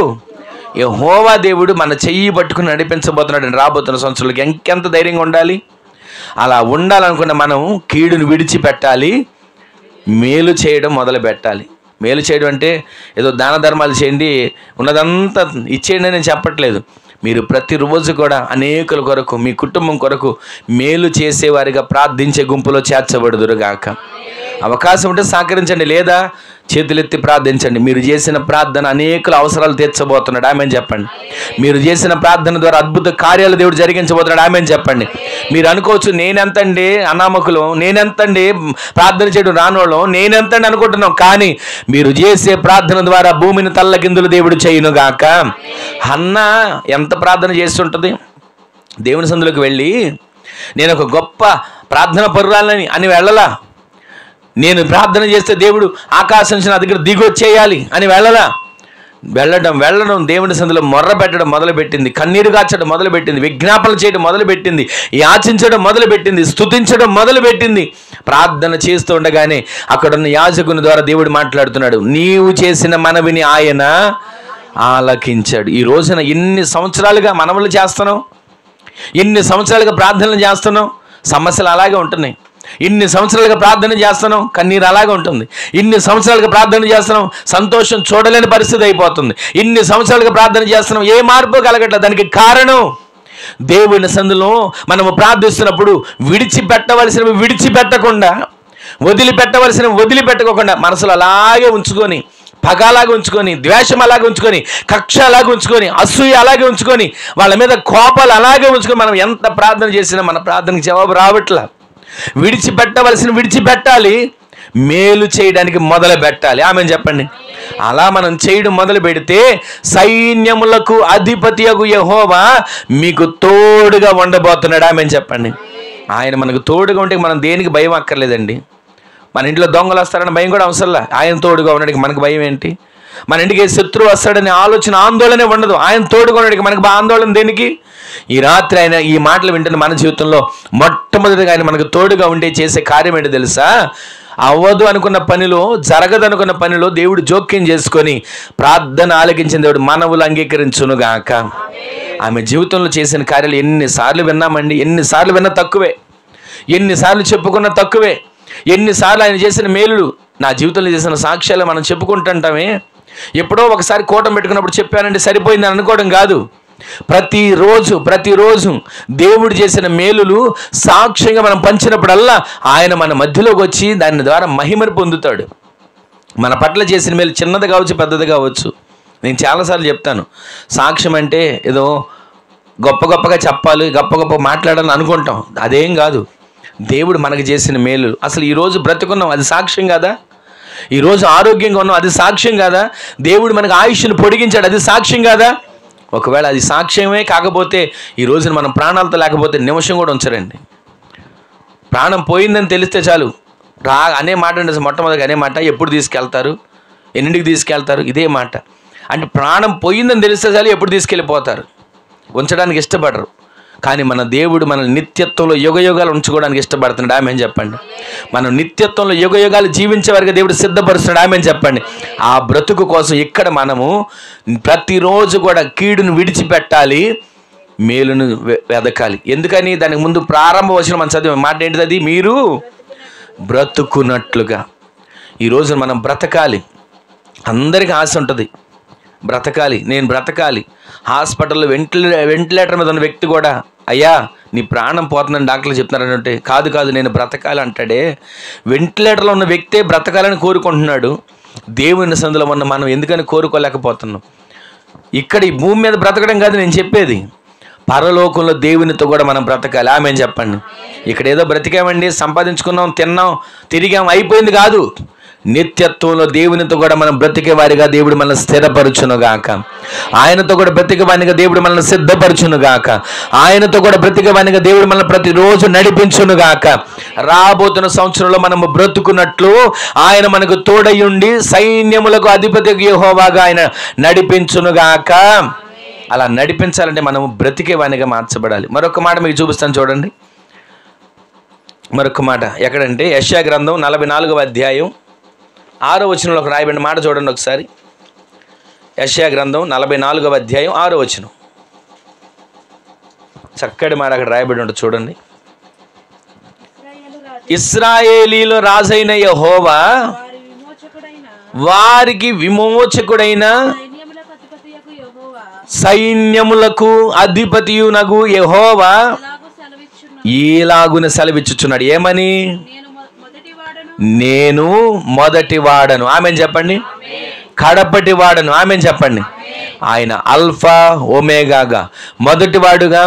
యెహోవా దేవుడు మన చెయ్యి పట్టుకుని నడిపించబోతున్నాడు రాబోతున్న సంవత్సరాలకి. ఇంకెంత ధైర్యంగా ఉండాలి. అలా ఉండాలనుకున్న మనం కీడును విడిచిపెట్టాలి, మేలు చేయడం మొదలు పెట్టాలి. మేలు చేయడం అంటే ఏదో దాన ధర్మాలు చేయండి, ఉన్నదంతా ఇచ్చేయండి అని నేను చెప్పట్లేదు. మీరు ప్రతిరోజు కూడా అనేకుల కొరకు, మీ కుటుంబం కొరకు మేలు చేసేవారిగా ప్రార్థించే గుంపులో చేర్చబడుదురుగాక. అవకాశం ఉంటే సహకరించండి, లేదా చేతులెత్తి ప్రార్థించండి. మీరు చేసిన ప్రార్థన అనేకుల అవసరాలు తీర్చబోతున్నాడు. ఆమెను చెప్పండి. మీరు చేసిన ప్రార్థన ద్వారా అద్భుత కార్యాలు దేవుడు జరిగించబోతున్నాడు. ఆమెను చెప్పండి. మీరు అనుకోవచ్చు, నేనెంతండి అనామకులు, నేనెంతండి ప్రార్థన చేయడం రానోళ్ళం, నేనెంతండి అనుకుంటున్నాం. కానీ మీరు చేసే ప్రార్థన ద్వారా భూమిని తల్లకిందులు దేవుడు చేయునుగాక. హన్నా ఎంత ప్రార్థన చేస్తుంటుంది. దేవుని సందులోకి వెళ్ళి నేను ఒక గొప్ప ప్రార్థన పరురాలని అని వెళ్ళలా. నేను ప్రార్థన చేస్తే దేవుడు ఆకాశం నుంచి నా దగ్గర దిగొచ్చేయాలి అని వెళ్ళడం దేవుని సందులో మొర్ర పెట్టడం మొదలుపెట్టింది, కన్నీరు కాచడం మొదలుపెట్టింది, విజ్ఞాపనలు చేయడం మొదలుపెట్టింది, యాచించడం మొదలుపెట్టింది, స్తుతించడం మొదలుపెట్టింది. ప్రార్థన చేస్తూ ఉండగానే అక్కడున్న యాజకుని ద్వారా దేవుడు మాట్లాడుతున్నాడు, నీవు చేసిన మనవిని ఆయన ఆలకించాడు. ఈ రోజున ఎన్ని సంవత్సరాలుగా మనవులు చేస్తున్నాం, ఎన్ని సంవత్సరాలుగా ప్రార్థనలు చేస్తున్నాం, సమస్యలు అలాగే ఉంటున్నాయి. ఇన్ని సంవత్సరాలుగా ప్రార్థన చేస్తున్నాం, కన్నీరు అలాగే ఉంటుంది. ఇన్ని సంవత్సరాలుగా ప్రార్థన చేస్తున్నాం, సంతోషం చూడలేని పరిస్థితి అయిపోతుంది. ఇన్ని సంవత్సరాలుగా ప్రార్థన చేస్తున్నాం, ఏ మార్పు కలగట్లేదు. దానికి కారణం దేవుని సందులో మనము ప్రార్థిస్తున్నప్పుడు విడిచిపెట్టవలసినవి విడిచిపెట్టకుండా, వదిలిపెట్టవలసినవి వదిలిపెట్టుకోకుండా మనసులో అలాగే ఉంచుకొని, పగ అలాగే ఉంచుకొని, ద్వేషం అలాగే ఉంచుకొని, కక్ష అలాగే ఉంచుకొని, అసూయ అలాగే ఉంచుకొని, వాళ్ళ మీద కోపాలు అలాగే ఉంచుకొని మనం ఎంత ప్రార్థన చేసినా మన ప్రార్థనకి జవాబు రావట్లా. విడిచిపెట్టవలసిన విడిచిపెట్టాలి, మేలు చేయడానికి మొదలు పెట్టాలి. ఆమెను చెప్పండి. అలా మనం చేయడం మొదలు పెడితే సైన్యములకు అధిపతియగు యెహోవా మీకు తోడుగా ఉండబోతున్నాడు. ఆమేన్ చెప్పండి. ఆయన మనకు తోడుగా ఉంటే మనం దేనికి భయం అక్కర్లేదండి. మన ఇంట్లో దొంగలు వస్తారని భయం కూడా అవసరంలా. ఆయన తోడుగా ఉండడానికి మనకు భయం ఏంటి? మన ఇంటికి శత్రువు వస్తాడని ఆందోళనే ఉండదు. ఆయన తోడుగా ఉండడానికి మనకు ఆందోళన దేనికి? ఈ రాత్రి ఆయన ఈ మాటలు వింటున్న మన జీవితంలో మొట్టమొదటిగా ఆయన మనకు తోడుగా ఉండే చేసే కార్యం ఏంటో తెలుసా? అవ్వదు అనుకున్న పనిలో, జరగదు అనుకున్న పనిలో దేవుడు జోక్యం చేసుకొని ప్రార్థన ఆలకించిన దేవుడు మనవులు అంగీకరించునుగాక. ఆమె జీవితంలో చేసిన కార్యాలు ఎన్నిసార్లు విన్నామండి. ఎన్నిసార్లు విన్నా తక్కువే, ఎన్నిసార్లు చెప్పుకున్నా తక్కువే. ఎన్నిసార్లు ఆయన చేసిన మేలులు, నా జీవితంలో చేసిన సాక్ష్యాలు మనం చెప్పుకుంటుంటామే. ఎప్పుడో ఒకసారి కూటం పెట్టుకున్నప్పుడు చెప్పానండి సరిపోయిందని అనుకోవడం కాదు. ప్రతిరోజు దేవుడు చేసిన మేలులు సాక్ష్యంగా మనం పంచినప్పుడల్లా ఆయన మన మధ్యలోకి వచ్చి దాని ద్వారా మహిమను పొందుతాడు. మన పట్ల చేసిన మేలు చిన్నది కావచ్చు, పెద్దది కావచ్చు. నేను చాలాసార్లు చెప్తాను, సాక్ష్యం అంటే ఏదో గొప్పగా చెప్పాలి, గొప్ప మాట్లాడాలని అనుకుంటాం. అదేం కాదు. దేవుడు మనకు చేసిన మేలు, అసలు ఈరోజు బ్రతుకున్నాం అది సాక్ష్యం కాదా? ఈరోజు ఆరోగ్యంగా ఉన్నాం అది సాక్ష్యం కాదా? దేవుడు మనకు ఆయుష్ను పొడిగించాడు అది సాక్ష్యం కాదా? ఒకవేళ అది సాక్ష్యమే కాకపోతే ఈ రోజున మనం ప్రాణాలతో లేకపోతే నిమిషం కూడా ఉంచరండి. ప్రాణం పోయిందని తెలిస్తే చాలు అనే మాట అంటే మొట్టమొదటిగా అనే మాట, ఎప్పుడు తీసుకెళ్తారు, ఎన్నింటికి తీసుకెళ్తారు, ఇదే మాట. అంటే ప్రాణం పోయిందని తెలిస్తే చాలు ఎప్పుడు తీసుకెళ్ళిపోతారు, ఉంచడానికి ఇష్టపడరు. కానీ మన దేవుడు మన నిత్యత్వంలో యుగయుగాలు ఉంచుకోవడానికి ఇష్టపడుతున్నాడు. ఆమేన్ చెప్పండి. మనం నిత్యత్వంలో యుగయుగాలు జీవించే వరకు దేవుడు సిద్ధపరుస్తున్నాడు. ఆమేన్ చెప్పండి. ఆ బ్రతుకు కోసం ఇక్కడ మనము ప్రతిరోజు కూడా కీడును విడిచిపెట్టాలి, మేలును వెదకాలి. ఎందుకని? దానికి ముందు ప్రారంభ వచనం మనం చదివే మాట ఏంటిది? అది మీరు బ్రతుకున్నట్లుగా. ఈరోజు మనం బ్రతకాలి. అందరికీ ఆశ ఉంటుంది, బ్రతకాలి, నేను బ్రతకాలి. హాస్పిటల్లో వెంటిలేటర్ మీద ఉన్న వ్యక్తి కూడా, అయ్యా నీ ప్రాణం పోతుందని డాక్టర్లు చెప్తున్నారంటే, కాదు నేను బ్రతకాలి అంటాడే. వెంటిలేటర్లో ఉన్న వ్యక్తే బ్రతకాలని కోరుకుంటున్నాడు. దేవుని సందులో ఉన్న మనం ఎందుకని కోరుకోలేకపోతున్నాం? ఇక్కడ ఈ భూమి మీద బ్రతకడం కాదు నేను చెప్పేది, పరలోకంలో దేవునితో కూడా మనం బ్రతకాలి. ఆమేన్ చెప్పండి. ఇక్కడ ఏదో బ్రతికామండి, సంపాదించుకున్నాం, తిన్నాం, తిరిగాం, అయిపోయింది కాదు. నిత్యత్వంలో దేవునితో కూడా మనం బ్రతికే వారిగా దేవుడు మనల్ని స్థిరపరచునుగాక. ఆయనతో కూడా బ్రతికే వారిగా దేవుడు మనల్ని సిద్ధపరచునుగాక. ఆయనతో కూడా బ్రతికే వారిగా దేవుడు మనల్ని ప్రతిరోజు నడిపించునుగాక. రాబోతున్న సంవత్సరంలో మనము బ్రతుకున్నట్లు ఆయన మనకు తోడయుండి సైన్యములకు అధిపతి యెహోవాగా ఆయన నడిపించునుగాక. అలా నడిపించాలంటే మనము బ్రతికే వానిగా మార్చబడాలి. మరొక మాట మీకు చూపిస్తాను చూడండి. మరొక మాట ఎక్కడంటే యెషయా గ్రంథం 44వ అధ్యాయం 6వ వచనంలో ఒక రాయబడిన మాట చూడండి ఒకసారి. యెషయా గ్రంథం 44వ అధ్యాయం 6వ వచనం. చక్కటి మాట అక్కడ రాయబడి ఉంటుంది చూడండి. ఇశ్రాయేలీల రాజైన యెహోవా వారికి విమోచకుడైన సైన్యములకు అధిపతియునగు యెహోవా ఈలాగున సెలవిచ్చుచున్నాడు. ఏమని? నేను మొదటి వాడను. ఆమేన్ చెప్పండి. కడపటి వాడను. ఆమేన్ చెప్పండి. ఆయన అల్ఫా ఒమేగాగా, మొదటివాడుగా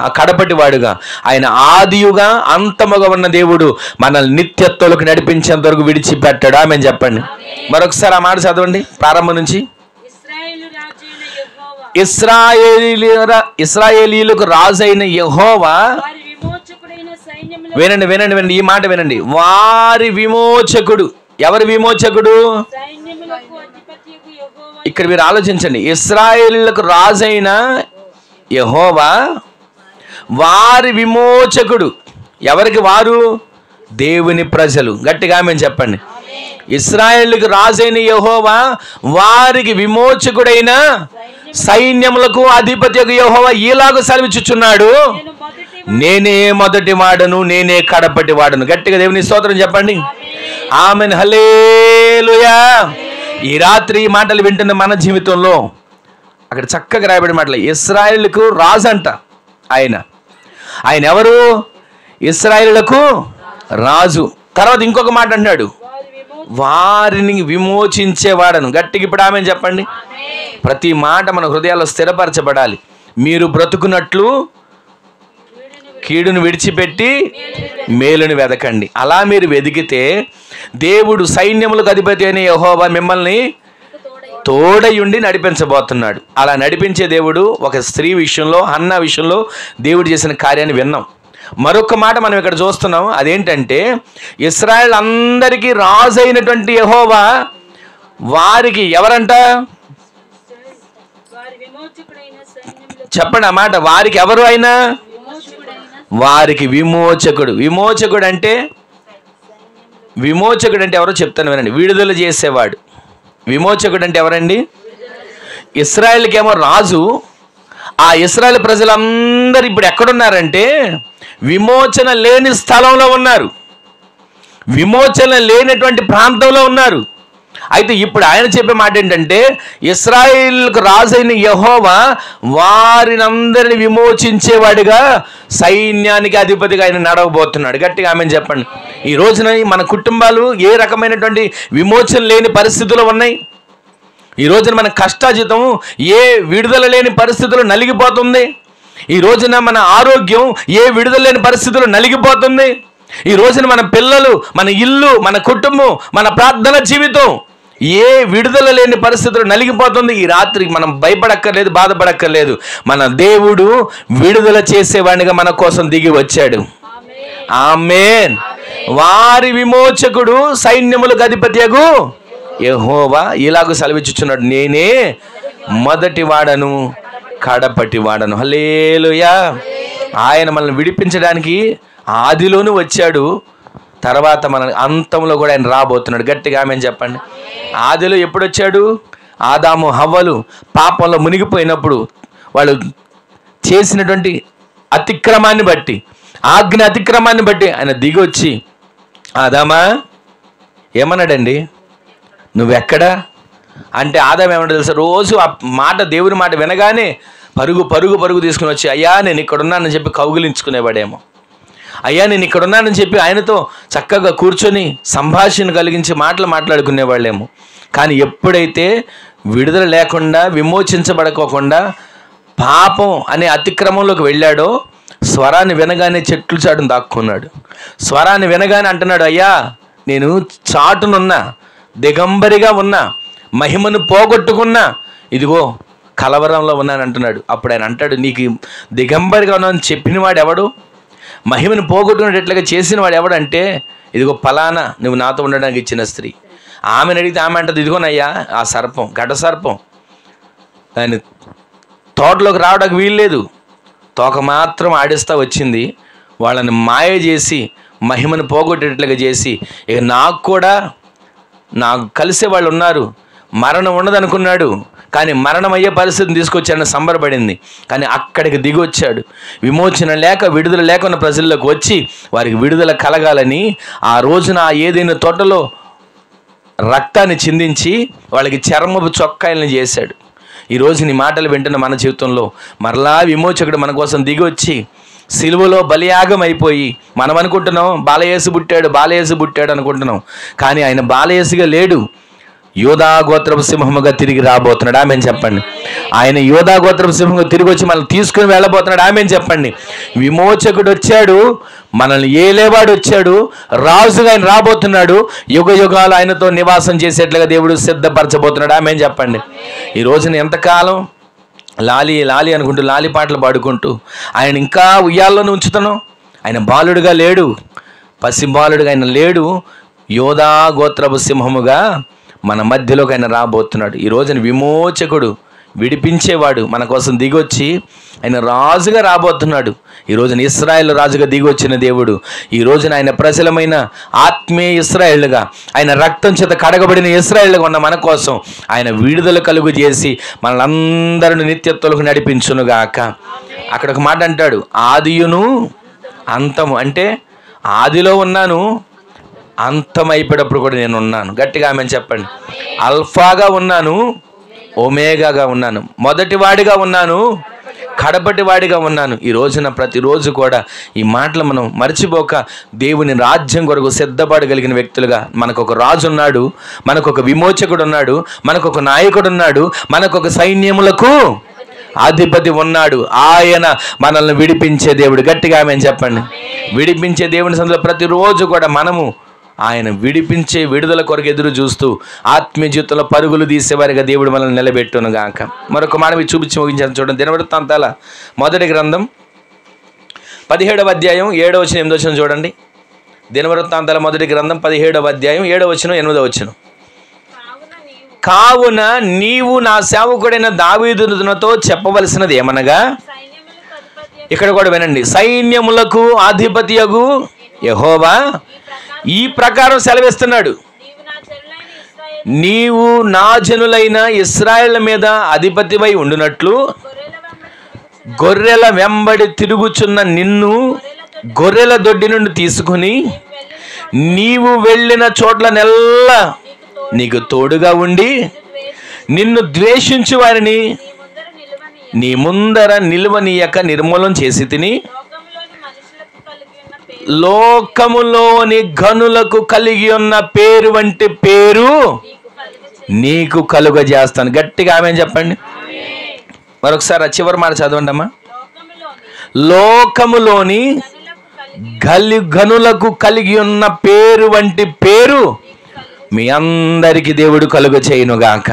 ఆ కడపటి వాడుగా, ఆయన ఆదియుగా అంతముగా ఉన్న దేవుడు మనల్ని నిత్యత్వంలోకి నడిపించేంత వరకు విడిచిపెట్టాడు. ఆమేన్ చెప్పండి. మరొకసారి ఆ మాట చదవండి ప్రారంభం నుంచి. ఇశ్రాయేలీయులకు రాజైన యెహోవా, వినండి ఈ మాట వినండి, వారి విమోచకుడు. ఎవరి విమోచకుడు? ఇక్కడ మీరు ఆలోచించండి. ఇశ్రాయేలీయులకు రాజైన యెహోవా వారి విమోచకుడు. ఎవరికి వారు? దేవుని ప్రజలు. గట్టిగా ఆమేన్ చెప్పండి. ఇశ్రాయేలుకు రాజైన యెహోవా వారికి విమోచకుడైన సైన్యములకు అధిపతి యెహోవా ఈలాగు సెలవిచ్చుచున్నాడు, నేనే మొదటి వాడను, నేనే కడపటి వాడను. గట్టిగా దేవుని స్తోత్రం చెప్పండి. ఆమేన్, హల్లెలూయా. ఈ రాత్రి ఈ మాటలు వింటున్న మన జీవితంలో అక్కడ చక్కగా రాయబడిన మాటలు. ఇశ్రాయేలుకు రాజు అంట ఆయన ఎవరు? ఇశ్రాయేలులకు రాజు. తర్వాత ఇంకొక మాట అంటున్నాడు, వారిని విమోచించేవాడను. గట్టిగా ఇప్పుడు ఆమేన్ చెప్పండి. ప్రతి మాట మన హృదయాల్లో స్థిరపరచబడాలి. మీరు బ్రతుకున్నట్లు కీడును విడిచిపెట్టి మేలును వెదకండి. అలా మీరు వెదికితే దేవుడు సైన్యములకు అధిపతి అయిన యెహోవా మిమ్మల్ని తోడయుండి నడిపించబోతున్నాడు. అలా నడిపించే దేవుడు ఒక స్త్రీ విషయంలో, హన్నా విషయంలో దేవుడు చేసిన కార్యాన్ని విన్నాం. మరొక మాట మనం ఇక్కడ చూస్తున్నాం. అదేంటంటే ఇశ్రాయేల్ అందరికీ రాజు అయినటువంటి యెహోవా వారికి ఎవరంట? చెప్పండి ఆ మాట. వారికి ఎవరు అయినా? వారికి విమోచకుడు. విమోచకుడు అంటే ఎవరో చెప్తాను వినండి. విడుదల చేసేవాడు. విమోచకుడు అంటే ఎవరండి? ఇశ్రాయేల్కేమో రాజు. ఆ ఇశ్రాయేల్ ప్రజలందరూ ఇప్పుడు ఎక్కడున్నారంటే విమోచన లేని స్థలంలో ఉన్నారు, విమోచన లేనటువంటి ప్రాంతంలో ఉన్నారు. అయితే ఇప్పుడు ఆయన చెప్పే మాట ఏంటంటే ఇశ్రాయేలుకు రాజైన యెహోవా వారిని అందరిని విమోచించేవాడిగా, సైన్యానికి అధిపతిగా ఆయన నడవబోతున్నాడు. గట్టిగా ఆమెను చెప్పండి. ఈ రోజున మన కుటుంబాలు ఏ రకమైనటువంటి విమోచన లేని పరిస్థితుల్లో ఉన్నాయి? ఈ రోజున మన కష్టాజీతం ఏ విడుదల లేని పరిస్థితుల్లో నలిగిపోతుంది? ఈ రోజున మన ఆరోగ్యం ఏ విడుదల లేని పరిస్థితుల్లో నలిగిపోతుంది? ఈ రోజున మన పిల్లలు, మన ఇల్లు, మన కుటుంబం, మన ప్రార్థన జీవితం ఏ విడుదల లేని పరిస్థితులు నలిగిపోతుంది? ఈ రాత్రి మనం భయపడక్కర్లేదు, బాధపడక్కర్లేదు. మన దేవుడు విడుదల చేసేవాడిగా మన కోసం దిగి వచ్చాడు. ఆమేన్. వారి విమోచకుడు సైన్యములకు అధిపతియగు యెహోవా ఇలాగ సెలవిచ్చుచున్నాడు, నేనే మొదటి వాడను, కడపటి వాడను. హల్లెలూయా. ఆయన మనల్ని విడిపించడానికి ఆదిలోనూ వచ్చాడు, తర్వాత మన అంతంలో కూడా ఆయన రాబోతున్నాడు. గట్టిగా ఆమేన్ చెప్పండి. ఆదిలో ఎప్పుడు వచ్చాడు? ఆదాము హవ్వలు పాపంలో మునిగిపోయినప్పుడు వాళ్ళు చేసినటువంటి అతిక్రమాన్ని బట్టి, ఆజ్ఞ అతిక్రమాన్ని బట్టి ఆయన దిగి వచ్చి, ఆదామా ఏమన్నాడండి? నువ్వెక్కడా అంటే ఆదాము ఏమన్నా తెలుసా? రోజు ఆ మాట, దేవుని మాట వినగానే పరుగు పరుగు పరుగు తీసుకుని వచ్చి, అయ్యా నేను ఇక్కడ ఉన్నానని చెప్పి కౌగిలించుకునేవాడేమో. అయ్యా నేను ఇక్కడ ఉన్నానని చెప్పి ఆయనతో చక్కగా కూర్చొని సంభాషణ కలిగించి మాటలు మాట్లాడుకునేవాళ్ళేమో. కానీ ఎప్పుడైతే విడుదల లేకుండా, విమోచించబడకోకుండా పాపం అనే అతిక్రమంలోకి వెళ్ళాడో, స్వరాన్ని వినగానే చెట్లు చాటును దాక్కున్నాడు. స్వరాన్ని వినగానే అంటున్నాడు, అయ్యా నేను చాటునున్నా, దిగంబరిగా ఉన్నా, మహిమను పోగొట్టుకున్నా, ఇదిగో కలవరంలో ఉన్నాను అంటున్నాడు. అప్పుడు ఆయన అంటాడు, నీకు దిగంబరిగా ఉన్నాను చెప్పిన వాడు ఎవడు? మహిమను పోగొట్టుకునేటట్లుగా చేసిన వాడు ఎవడంటే, ఇదిగో ఫలానా నువ్వు నాతో ఉండడానికి ఇచ్చిన స్త్రీ. ఆమెను అడిగితే ఆమె అంటది, ఇదిగోనయ్యా ఆ సర్పం, ఘట సర్పం, దాన్ని తోటలోకి రావడానికి వీల్లేదు, తోక మాత్రం ఆడిస్తా వచ్చింది, వాళ్ళని మాయ చేసి మహిమను పోగొట్టేటట్లుగా చేసి, ఇక నాకు కూడా నాకు కలిసే వాళ్ళు ఉన్నారు, మరణం ఉండదనుకున్నాడు, కానీ మరణం అయ్యే పరిస్థితిని తీసుకొచ్చాడని సంబరపడింది. కానీ అక్కడికి దిగి వచ్చాడు. విమోచన లేక, విడుదల లేకున్న ప్రజల్లోకి వచ్చి వారికి విడుదల కలగాలని ఆ రోజున ఏదైనా తోటలో రక్తాన్ని చిందించి వాళ్ళకి చర్మపు చొక్కాయలను చేశాడు. ఈరోజు నీ మాటలు వింటున్న మన జీవితంలో మరలా విమోచకుడు మన కోసం దిగి వచ్చి సిలువలో బలియాగం అయిపోయి, మనం అనుకుంటున్నాం బాలయేసు పుట్టాడు అనుకుంటున్నాం, కానీ ఆయన బాలయేసుగా లేడు, యోధా గోత్రపు సింహముగా తిరిగి రాబోతున్నాడు. ఆమెను చెప్పండి. ఆయన యోధా గోత్రపు సింహంగా తిరిగి వచ్చి మనల్ని తీసుకుని వెళ్ళబోతున్నాడు. ఆమెను చెప్పండి. విమోచకుడు వచ్చాడు, మనల్ని ఏలేవాడు వచ్చాడు, రాజుగా ఆయన రాబోతున్నాడు, యుగ యుగాలు ఆయనతో నివాసం చేసేట్లుగా దేవుడు సిద్ధపరచబోతున్నాడు. ఆమెను చెప్పండి. ఈ రోజున ఎంతకాలం లాలి లాలి అనుకుంటూ, లాలి పాటలు పాడుకుంటూ ఆయన ఇంకా ఉయ్యాల్లోనే ఉంచుతున్నాం. ఆయన బాలుడుగా లేడు, పసి బాలుడుగా ఆయన లేడు, యోధా గోత్రపు సింహముగా మన మధ్యలోకి ఆయన రాబోతున్నాడు. ఈ రోజున విమోచకుడు, విడిపించేవాడు మన కోసం దిగొచ్చి ఆయన రాజుగా రాబోతున్నాడు. ఈ రోజున ఇశ్రాయేలు రాజుగా దిగొచ్చిన దేవుడు ఈ రోజున ఆయన ప్రజలమైన ఆత్మీయ ఇశ్రాయేలుగా, ఆయన రక్తం చేత కడగబడిన ఇశ్రాయేలుగా ఉన్న మన కోసం ఆయన విడుదల కలుగు చేసి మనలందరిని నిత్యత్వలకు నడిపించునుగాక. అక్కడ ఒక మాట అంటాడు, ఆదియును అంతము, అంటే ఆదిలో ఉన్నాను, అంతం అయిపోయేటప్పుడు కూడా నేను ఉన్నాను. గట్టిగా ఆమెను చెప్పండి. అల్ఫాగా ఉన్నాను, ఒమేగాగా ఉన్నాను, మొదటి వాడిగా ఉన్నాను, కడపటి వాడిగా ఉన్నాను. ఈ రోజున ప్రతిరోజు కూడా ఈ మాటలు మనం మర్చిపోక దేవుని రాజ్యం కొరకు సిద్ధపడగలిగిన వ్యక్తులుగా, మనకు ఒక రాజు ఉన్నాడు, మనకు ఒక విమోచకుడు ఉన్నాడు, మనకు ఒక నాయకుడు ఉన్నాడు, మనకు ఒక సైన్యములకు అధిపతి ఉన్నాడు. ఆయన మనల్ని విడిపించే దేవుడు. గట్టిగా ఆమేన్ చెప్పండి. విడిపించే దేవుని సందులో ప్రతిరోజు కూడా మనము ఆయన విడిపించే విడుదల కొరకు ఎదురు చూస్తూ ఆత్మీయ జీవితంలో పరుగులు తీసేవారిగా దేవుడు మనల్ని నిలబెట్టును గాక. మరొక మాట మీరు చూపించి ముగించాను చూడండి. దినవృత్తాంతాల మొదటి గ్రంథం 17వ అధ్యాయం 7వ వచనం 8వ వచనం చూడండి. దినవృత్తాంతాల మొదటి గ్రంథం 17వ అధ్యాయం 7వ వచనం 8వ వచనం. కావున నీవు నా సేవకుడైన దావీదుతో చెప్పవలసినది ఏమనగా, ఇక్కడ కూడా వినండి, సైన్యములకు అధిపతియగు యెహోవా ఈ ప్రకారం సెలవిస్తున్నాడు, నీవు నా జనులైన ఇశ్రాయేలు మీద అధిపతివై ఉండునట్లు గొర్రెల వెంబడి తిరుగుచున్న నిన్ను గొర్రెల దొడ్డి నుండి తీసుకుని నీవు వెళ్ళిన చోట్లనెల్లా నీకు తోడుగా ఉండి నిన్ను ద్వేషించు వారిని నీ ముందర నిలువనీయక నిర్మూలన చేసి తిని లోకములోని గనులకు కలిగి ఉన్న పేరు వంటి పేరు నీకు కలుగజేస్తాను. గట్టిగా ఆమేన్ చెప్పండి. మరొకసారి ఆ చివరి మాట చదవండి అమ్మా. లోకములోని గనులకు కలిగి ఉన్న పేరు వంటి పేరు మీ అందరికి దేవుడు కలుగ చేయునుగాక.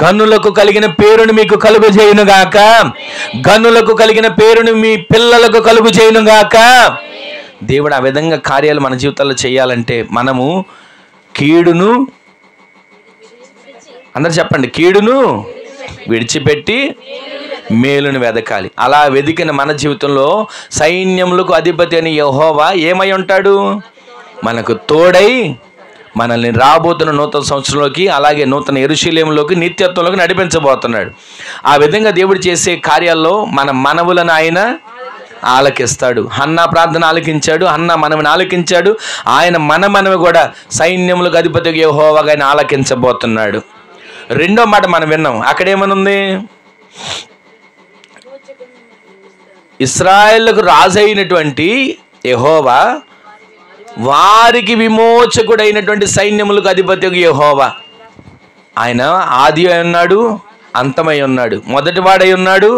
గనులకు కలిగిన పేరును మీకు కలుగు చేయునుగాక. గనులకు కలిగిన పేరును మీ పిల్లలకు కలుగు చేయునుగాక. దేవుడు ఆ విధంగా కార్యాలు మన జీవితాల్లో చేయాలంటే మనము కీడును, అందరు చెప్పండి, కీడును విడిచిపెట్టి మేలును వెదకాలి. అలా వెదికిన మన జీవితంలో సైన్యములకు అధిపతి అని యెహోవా ఏమై ఉంటాడు? మనకు తోడై మనల్ని రాబోతున్న నూతన సంవత్సరంలోకి, అలాగే నూతన యెరూషలేములోకి, నిత్యత్వంలోకి నడిపించబోతున్నాడు. ఆ విధంగా దేవుడు చేసే కార్యాల్లో మన మనవులను ఆయన ఆలకిస్తాడు. హన్నా ప్రార్థన ఆలకించాడు, హన్నా మనవిని ఆలకించాడు. ఆయన మనవి కూడా సైన్యములకు అధిపతిగా యెహోవాగా ఆయన ఆలకించబోతున్నాడు. రెండో మాట మనం విన్నాం. అక్కడేమనుంది? ఇశ్రాయేలుకు రాజు అయినటువంటి యెహోవా వారికి విమోచకుడైనటువంటి సైన్యములకు అధిపతిగా యెహోవా. ఆయన ఆది అయి ఉన్నాడు, అంతమై ఉన్నాడు, మొదటివాడై ఉన్నాడు,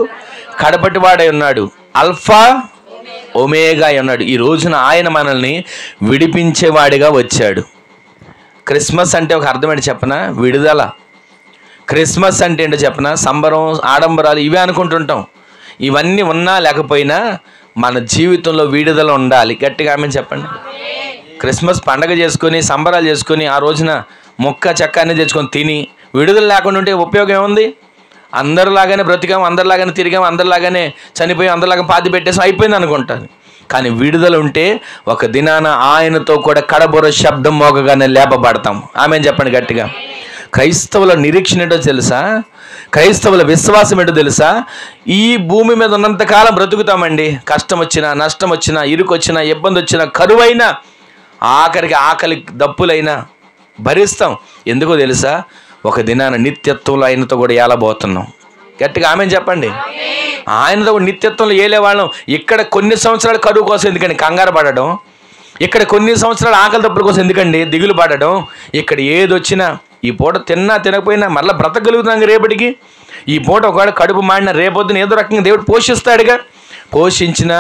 కడపటివాడై ఉన్నాడు, అల్ఫా ఒమేగా అయి ఉన్నాడు. ఈ రోజున ఆయన మనల్ని విడిపించేవాడిగా వచ్చాడు. క్రిస్మస్ అంటే ఒక అర్థమేంటి చెప్పనా? విడుదల. క్రిస్మస్ అంటే ఏంటో చెప్పనా? సంబరం, ఆడంబరాలు ఇవే అనుకుంటుంటాం. ఇవన్నీ ఉన్నా లేకపోయినా మన జీవితంలో విడుదల ఉండాలి. గట్టిగా ఆమేన్ చెప్పండి. క్రిస్మస్ పండగ చేసుకొని సంబరాలు చేసుకొని ఆ రోజున మొక్క చెక్క అనేది తెచ్చుకొని తిని విడుదల లేకుండా ఉంటే ఉపయోగం ఏముంది? అందరిలాగానే బ్రతికాము, అందరిలాగానే తిరిగాము, అందరిలాగానే చనిపోయాం, అందరిలాగా పాతి పెట్టేసాం, అయిపోయింది అనుకుంటాను. కానీ విడుదల ఉంటే ఒక దినాన ఆయనతో కూడా కడబొర శబ్దం మోగగానే లేపబడతాం. ఆమేన్ చెప్పండి గట్టిగా. క్రైస్తవుల నిరీక్షణ ఏంటో తెలుసా? క్రైస్తవుల విశ్వాసం ఏంటో తెలుసా? ఈ భూమి మీద ఉన్నంతకాలం బ్రతుకుతామండి. కష్టం వచ్చినా, నష్టం వచ్చినా, ఇరుకు వచ్చినా, ఇబ్బంది వచ్చినా, కరువైనా, ఆఖరికి ఆకలి దప్పులైనా భరిస్తాం. ఎందుకో తెలుసా? ఒక దినాన నిత్యత్వంలో ఆయనతో కూడా ఏలబోతున్నాం. గట్టిగా ఆమేన్ చెప్పండి. ఆయనతో కూడా నిత్యత్వంలో ఏలేవాళ్ళం. ఇక్కడ కొన్ని సంవత్సరాలు కరువు కోసం ఎందుకండి కంగారు పడడం? ఇక్కడ కొన్ని సంవత్సరాలు ఆకలి దప్పుల కోసం ఎందుకండి దిగులు పడడం? ఇక్కడ ఏది వచ్చినా ఈ పూట తిన్నా తినకపోయినా మళ్ళీ బ్రతకగలుగుతున్నాం రేపటికి. ఈ పూట ఒకవేళ కడుపు మాడిన రేపొద్దున ఏదో రకంగా దేవుడు పోషిస్తాడుగా. పోషించిన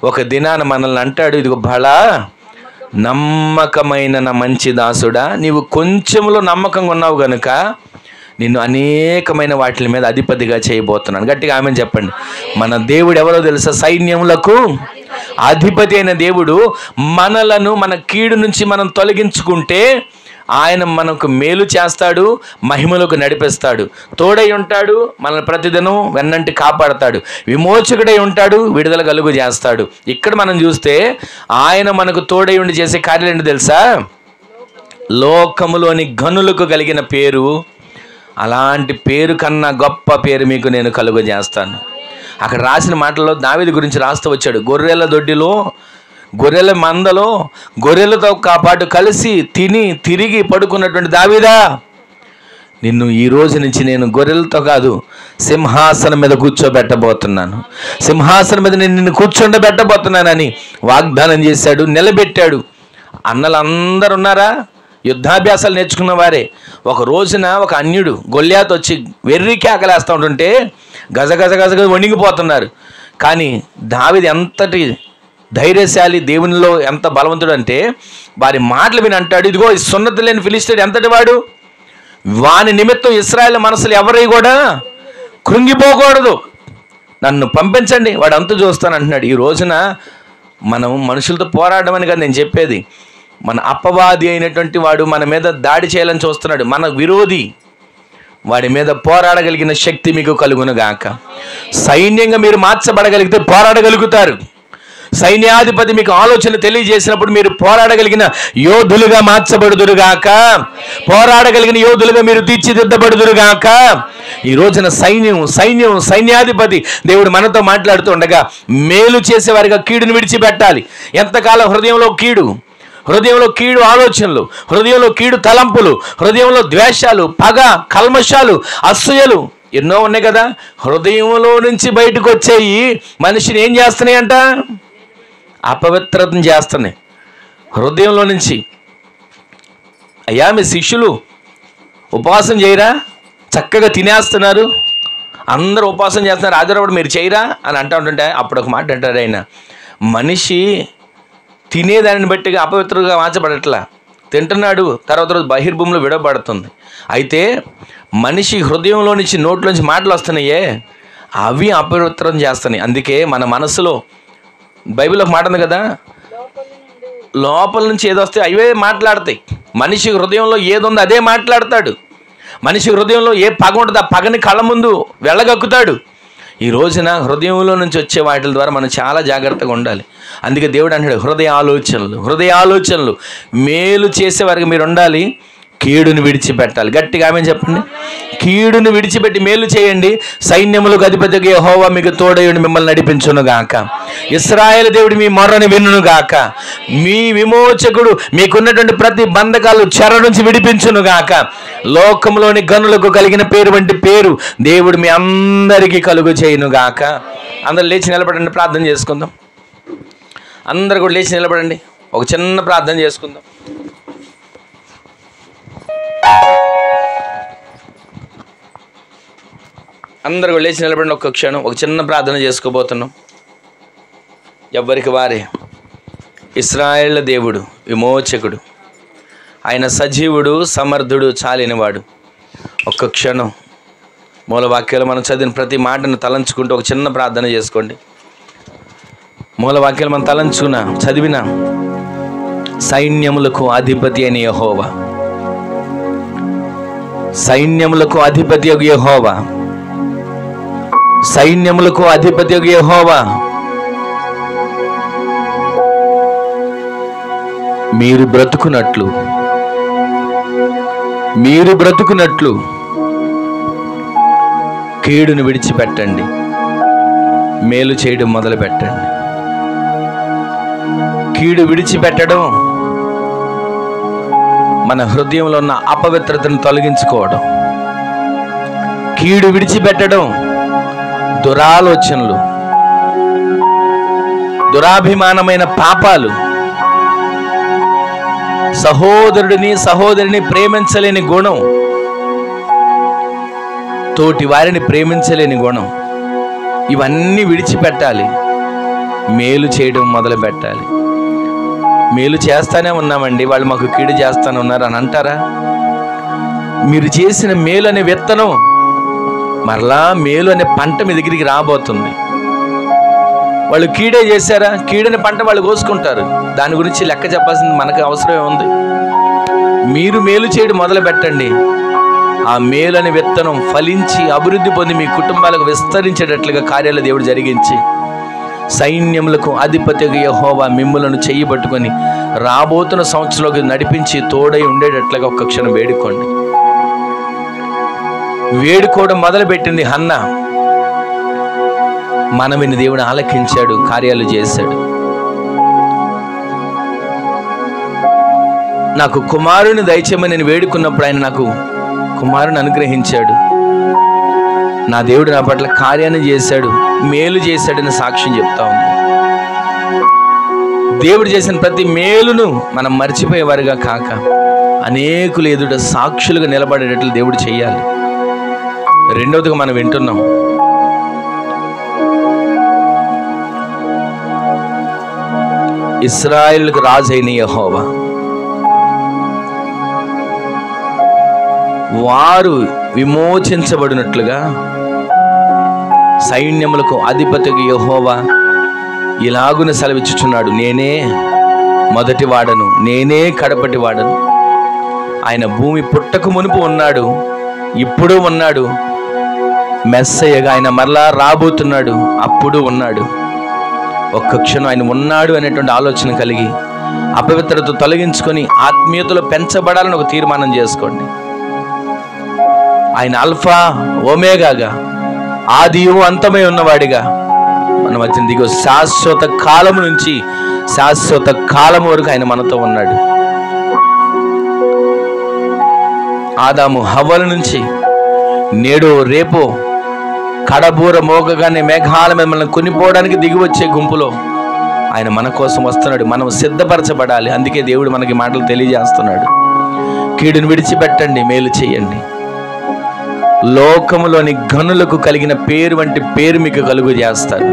ఒక దినాన మనల్ని అంటాడు, ఇదిగో బలా నమ్మకమైన నా మంచి దాసుడా, నీవు కొంచెంలో నమ్మకంగా ఉన్నావు కనుక నిన్ను అనేకమైన వాటి మీద అధిపతిగా చేయబోతున్నాను. గట్టిగా ఆమేన్ చెప్పండి. మన దేవుడు ఎవరో తెలుసా? సైన్యములకు అధిపతి అయిన దేవుడు. మనలను మన కీడు నుంచి మనం తొలగించుకుంటే ఆయన మనకు మేలు చేస్తాడు, మహిమలకు నడిపిస్తాడు, తోడై ఉంటాడు, మనల్ని ప్రతిదినం వెన్నంటి కాపాడతాడు, విమోచకుడై ఉంటాడు, విడుదల కలుగు చేస్తాడు. ఇక్కడ మనం చూస్తే ఆయన మనకు తోడై ఉండి చేసే కార్యాలు ఏంటి తెలుసా? లోకములోని గనులకు కలిగిన పేరు, అలాంటి పేరు కన్నా గొప్ప పేరు మీకు నేను కలుగు చేస్తాను. అక్కడ రాసిన మాటల్లో దావీదు గురించి రాస్తూ వచ్చాడు. గొర్రెల దొడ్డిలో, గొర్రెల మందలో గొర్రెలతో పాటు కలిసి తిని తిరిగి పడుకున్నటువంటి దావీదా, నిన్ను ఈ రోజు నుంచి నేను గొర్రెలతో కాదు సింహాసనం మీద కూర్చోబెట్టబోతున్నాను, సింహాసనం మీద నేను నిన్ను కూర్చోబెట్టబోతున్నానని వాగ్దానం చేశాడు, నిలబెట్టాడు. అన్నలు అందరు ఉన్నారా? యుద్ధాభ్యాసాలు నేర్చుకున్న వారే. ఒక రోజున ఒక అన్యుడు గొల్యాత్ వచ్చి వెర్రికి ఆకలేస్తూ ఉంటుంటే గజ గజ గజ గజ వణిగిపోతున్నారు. కానీ దావీదు ఎంతటి ధైర్యశాలి, దేవునిలో ఎంత బలవంతుడు అంటే వారి మాటలు విని అంటాడు, ఇదిగో ఈ సున్నతి లేని ఫిలిష్తీయుడు ఎంతటి వాడు, వాని నిమిత్తం ఇశ్రాయేలు మనసులు ఎవరి కూడా కృంగిపోకూడదు, నన్ను పంపించండి, వాడు అంతా చూస్తాను అంటున్నాడు. ఈ రోజున మనం మనుషులతో పోరాడడం అని కదా నేను చెప్పేది. మన అపవాది అయినటువంటి వాడు మన మీద దాడి చేయాలని చూస్తున్నాడు, మన విరోధి. వాడి మీద పోరాడగలిగిన శక్తి మీకు కలుగునుగాక. సైన్యంగా మీరు మార్చబడగలిగితే పోరాడగలుగుతారు. సైన్యాధిపతి మీకు ఆలోచన తెలియజేసినప్పుడు మీరు పోరాడగలిగిన యోధులుగా మార్చబడుదురుగాక, పోరాడగలిగిన యోధులుగా మీరు తీర్చిదిద్దబడుదురుగాక. ఈ రోజున సైన్యాధిపతి దేవుడు మనతో మాట్లాడుతూ ఉండగా మేలు చేసేవారిగా కీడును విడిచిపెట్టాలి. ఎంతకాలం హృదయంలో కీడు ఆలోచనలు, హృదయంలో కీడు తలంపులు, హృదయంలో ద్వేషాలు, పగ, కల్మషాలు, అసూయలు ఎన్నో ఉన్నాయి కదా. హృదయంలో నుంచి బయటకు వచ్చేయి మనిషిని ఏం చేస్తున్నాయి అంట, అపవిత్రతను చేస్తున్నాయి. హృదయంలో నుంచి. అయ్యా మీ శిష్యులు ఉపవాసం చేయరా, చక్కగా తినేస్తున్నారు, అందరూ ఉపవాసం చేస్తున్నారు, ఆదివారం మీరు చేయరా అని అంటూ ఉంటుంటే అప్పుడు ఒక మాట అంటారు ఆయన, మనిషి తినేదానిని బట్టిగా అపవిత్రంగా మార్చబడట్లా, తింటున్నాడు, తర్వాత రోజు బహిర్భూమిలో విడబడుతుంది. అయితే మనిషి హృదయంలో నుంచి నోట్లోంచి మాటలు వస్తున్నాయే అవి అపవిత్రం చేస్తున్నాయి. అందుకే మన మనసులో బైబిల్లో ఒక మాట ఉంది కదా, లోపల నుంచి ఏదొస్తే అవే మాట్లాడతాయి. మనిషి హృదయంలో ఏదుందో అదే మాట్లాడతాడు. మనిషి హృదయంలో ఏ పగ ఉంటుందో ఆ పగని కళ్ళ ముందు వెళ్ళగక్కుతాడు. ఈ రోజున హృదయంలో నుంచి వచ్చే వాటి ద్వారా మనం చాలా జాగ్రత్తగా ఉండాలి. అందుకే దేవుడు అంటాడు, హృదయ ఆలోచనలు మేలు చేసేవారికి మీరు ఉండాలి, కీడును విడిచిపెట్టాలి. గట్టిగా ఆమేన్ చెప్పండి. కీడును విడిచిపెట్టి మేలు చేయండి, సైన్యములకు అధిపతిగా యెహోవా మీకు తోడయుండి మిమ్మల్ని నడిపించునుగాక. ఇశ్రాయేలు దేవుడు మీ మొర్రని వినుగాక. మీ విమోచకుడు మీకున్నటువంటి ప్రతి బంధకాలు చెర నుంచి విడిపించునుగాక. లోకంలోని గనులకు కలిగిన పేరు వంటి పేరు దేవుడు మీ అందరికీ కలుగు చేయునుగాక. అందరూ లేచి నిలబడండి, ప్రార్థన చేసుకుందాం. అందరు కూడా లేచి నిలబడండి, ఒక చిన్న ప్రార్థన చేసుకుందాం. అందరు కూడా లేచి నిలబడండి, ఒక్క క్షణం ఒక చిన్న ప్రార్థన చేసుకోబోతున్నాం. ఎవ్వరికి వారే ఇశ్రాయేలు దేవుడు విమోచకుడు, ఆయన సజీవుడు, సమర్థుడు, చాలినవాడు. ఒక్క క్షణం మూలవాక్యాలు మనం చదివిన ప్రతి మాటను తలంచుకుంటూ ఒక చిన్న ప్రార్థన చేసుకోండి. మూలవాక్యాలు మనం చదివిన సైన్యములకు అధిపతి అయిన యెహోవా, సైన్యములకు అధిపతి యెహోవా, సైన్యములకు అధిపతి యెహోవా, మీరు బ్రతుకున్నట్లు కీడును విడిచిపెట్టండి, మేలు చేయడం మొదలు పెట్టండి. కీడు విడిచిపెట్టడం మన హృదయంలో ఉన్న అపవిత్రతను తొలగించుకోవడం. కీడు విడిచిపెట్టడం దురాలోచనలు, దురాభిమానమైన పాపాలు, సహోదరిని ప్రేమించలేని గుణం, తోటి వారిని ప్రేమించలేని గుణం, ఇవన్నీ విడిచిపెట్టాలి. మేలు చేయడం మొదలు పెట్టాలి. మేలు చేస్తానే ఉన్నామండి, వాళ్ళు మాకు కీడు చేస్తానే ఉన్నారు అని అంటారా? మీరు చేసిన మేలు అనే విత్తనం మరలా మేలు అనే పంట మీ దగ్గరికి రాబోతుంది. వాళ్ళు కీడే చేశారా, కీడని పంట వాళ్ళు కోసుకుంటారు. దాని గురించి లెక్క చెప్పాల్సింది మనకు అవసరమే ఉంది. మీరు మేలు చేయడం మొదలు పెట్టండి. ఆ మేలు అనే విత్తనం ఫలించి అభివృద్ధి పొంది మీ కుటుంబాలకు విస్తరించేటట్లుగా కార్యాలు దేవుడు జరిగించి, సైన్యములకు అధిపతిగా యెహోవా మిమ్ములను చెయ్యబట్టుకొని రాబోతున్న సంవత్సరంలోకి నడిపించి తోడై ఉండేటట్లుగా ఒక్క క్షణం వేడుకోండి. వేడుకోవడం మొదలుపెట్టింది హన్న. మనవిని దేవుడు ఆలకించాడు, కార్యాలు చేశాడు. నాకు కుమారుని దయచేయమని నేను వేడుకున్నప్పుడు ఆయన నాకు కుమారుని అనుగ్రహించాడు. నా దేవుడు నా పట్ల కార్యాన్ని చేశాడు, మేలు చేశాడని సాక్ష్యం చెప్తా ఉంది. దేవుడు చేసిన ప్రతి మేలును మనం మర్చిపోయేవారుగా కాక అనేకులు ఎదుట సాక్షులుగా నిలబడేటట్లు దేవుడు చేయాలి. రెండవదిగా మనం వింటున్నాం, ఇశ్రాయేలుకు రాజు అయిన యెహోవా. వారు విమోచించబడినట్లుగా సైన్యములకు అధిపతికి యెహోవా ఇలాగున సెలవిచ్చుచున్నాడు, నేనే మొదటి వాడను, నేనే కడపటి వాడను. ఆయన భూమి పుట్టక మునుపు ఉన్నాడు, ఇప్పుడు ఉన్నాడు, మెస్సయ్యగా ఆయన మరలా రాబోతున్నాడు, అప్పుడు ఉన్నాడు. ఒక్క క్షణం ఆయన ఉన్నాడు అనేటువంటి ఆలోచన కలిగి అపవిత్రత తొలగించుకొని ఆత్మీయతలో పెంచబడాలని ఒక తీర్మానం చేసుకోండి. ఆయన ఆల్ఫా ఓమేగాగా, ఆదియు అంతమై ఉన్నవాడిగా మన మధ్య దిగో శాశ్వత కాలం నుంచి శాశ్వత కాలం వరకు ఆయన మనతో ఉన్నాడు. ఆదాము హవ్వల నుంచి నేడు రేపు కడబూర మోగగానే మేఘాల మీద మనల్ని కొనిపోవడానికి దిగి వచ్చే గుంపులో ఆయన మన కోసం వస్తున్నాడు. మనం సిద్ధపరచబడాలి. అందుకే దేవుడు మనకి మాటలు తెలియజేస్తున్నాడు. కీడును విడిచిపెట్టండి, మేలు చేయండి. లోకములోని గనులకు కలిగిన పేరు వంటి పేరు మీకు కలుగు చేస్తాడు.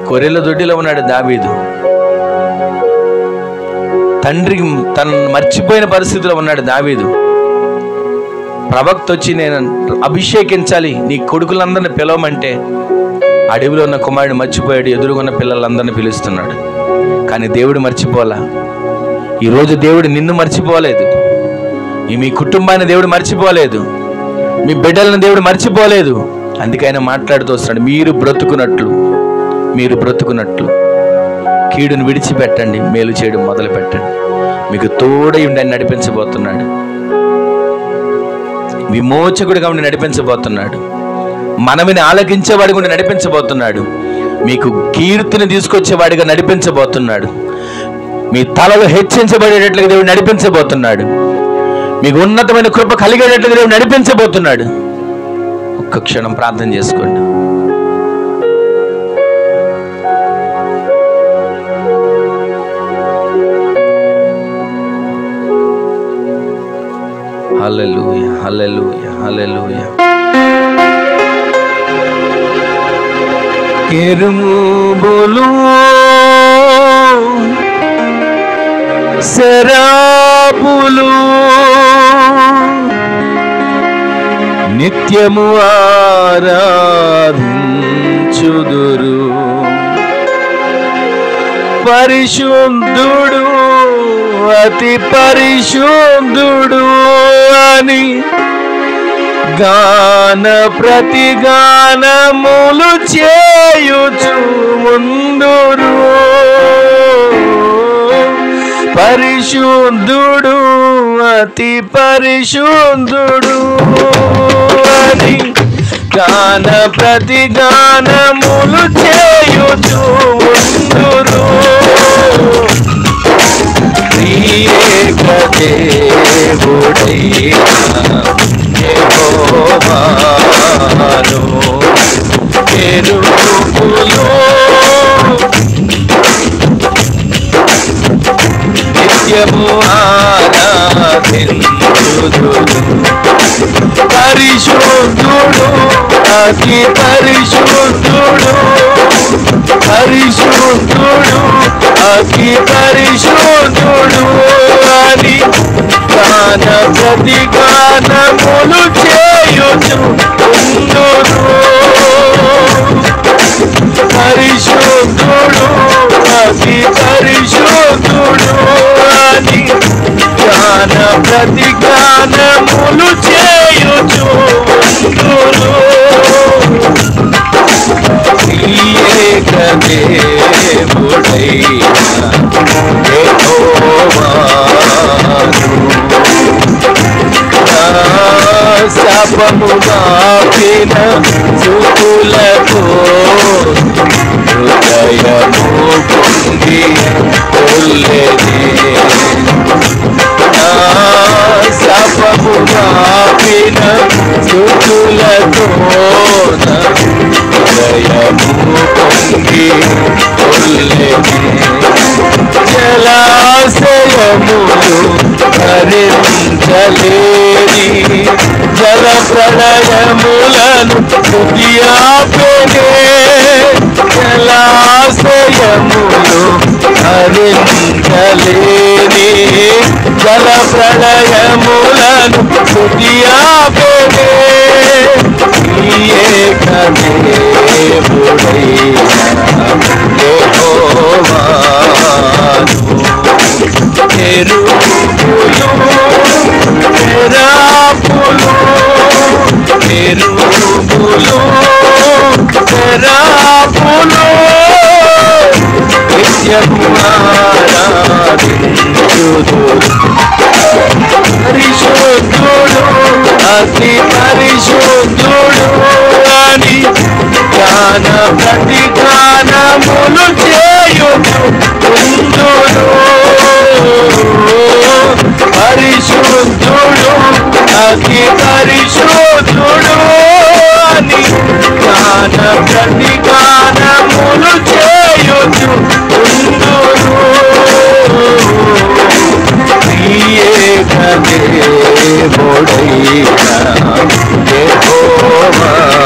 కొర్రెల దొడ్డిలో ఉన్నాడు దావీదు. తండ్రి తనను మర్చిపోయిన పరిస్థితిలో ఉన్నాడు దావీదు. ప్రవక్త వచ్చి నేను అభిషేకించాలి, నీ కొడుకులందరిని పిలవమంటే అడవిలో ఉన్న కుమారుడు మర్చిపోయాడు, ఎదురుగున్న పిల్లలందరినీ పిలుస్తున్నాడు. కానీ దేవుడు మర్చిపోలా. ఈరోజు దేవుడు నిన్ను మర్చిపోలేదు, మీ కుటుంబాన్ని దేవుడు మర్చిపోలేదు, మీ బిడ్డలను దేవుడు మర్చిపోలేదు. అందుకే ఆయన మాట్లాడుతూ వస్తున్నాడు, మీరు బ్రతుకున్నట్లు కీడును విడిచిపెట్టండి, మేలు చేయడం మొదలు పెట్టండి. మీకు తోడై ఉండి ఆయన నడిపించబోతున్నాడు. విమోచకుడిగా ఉండి నడిపించబోతున్నాడు. మనవిని ఆలకించేవాడిగా ఉండి నడిపించబోతున్నాడు. మీకు కీర్తిని తీసుకొచ్చేవాడిగా నడిపించబోతున్నాడు. మీ తలలో హెచ్చించబడేటట్లుగా దేవుడు నడిపించబోతున్నాడు. మీకు ఉన్నతమైన కృప కలిగేటట్లుగా దేవుడు నడిపించబోతున్నాడు. ఒక్క క్షణం ప్రార్థన చేసుకోండి. హల్లెలూయా, హల్లెలూయా, హల్లెలూయా. కెరూబులు సెరాపులు నిత్యము ఆరాధించుదురు. పరిశుద్ధుడు, అతి పరిశుద్ధుడు అని గాన ప్రతిగానములు చేయుచు ముందురు. పరిశుద్ధుడు, అతి పరిశుద్ధుడు అని గాన ప్రతిగానములు చేయుచు ముందురు. ఏక దేవుడైన యెహోవాను కెరూబులు నిత్యము ఆరాధించుదురు. పరిశుద్ధుడు, అతి పరిశుద్ధుడు, పరిశుద్ధుడు, అతి పరిశుద్ధుడు అని గాన ప్రతిగానములు చేయుచు ముందురు. పరిశుద్ధుడు, అతి పరిశుద్ధుడు అని గాన ప్రతిగానములు చేయుచు ముందురు. ఏక దేవుడైన యెహోవాను శాపము మాపిన సుకులకు హృదయము పొంగి కొల్లెనే. శాపము మాపిన సుకులకు హృదయము పొంగి కొల్లెనే. జలాశయములు భరించలేని జల ప్రళయములను తుది ఆపెనే. జలాశయములు జల ప్రళయములను స్తుతియాపెనే ఈ ఏక దేవుడైన యెహోవాను. కెరూబులు సెరాఫులు కెరూబులు సెరాఫులు నిత్యము ఆరాధించుదురు. పరిశుద్ధుడు అతి పరిశుద్ధుడు అని జ్ఞాన ప్రతిగానములు చేయుదురు. పరిశుద్ధుడు అతి పరిశుద్ధుడు అని జ్ఞాన ప్రతిగానములు చేయుదురు. ఏక దేవుడైన యెహోవాను.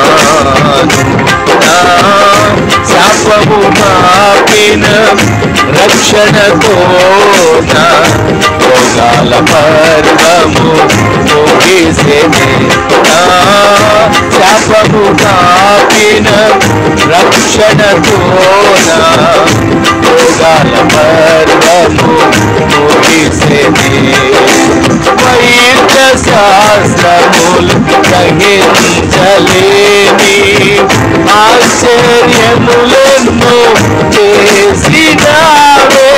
శాపము మాపిన రక్షణతో రోగాల పర్వము ముగిసెనే. శాపము మాపిన రక్షణతో రోగాల పర్వము ముగిసెనే. వైద్య శాస్త్రములు గ్రహించలేని ఆశ్చర్యములెన్నో చేసినావే.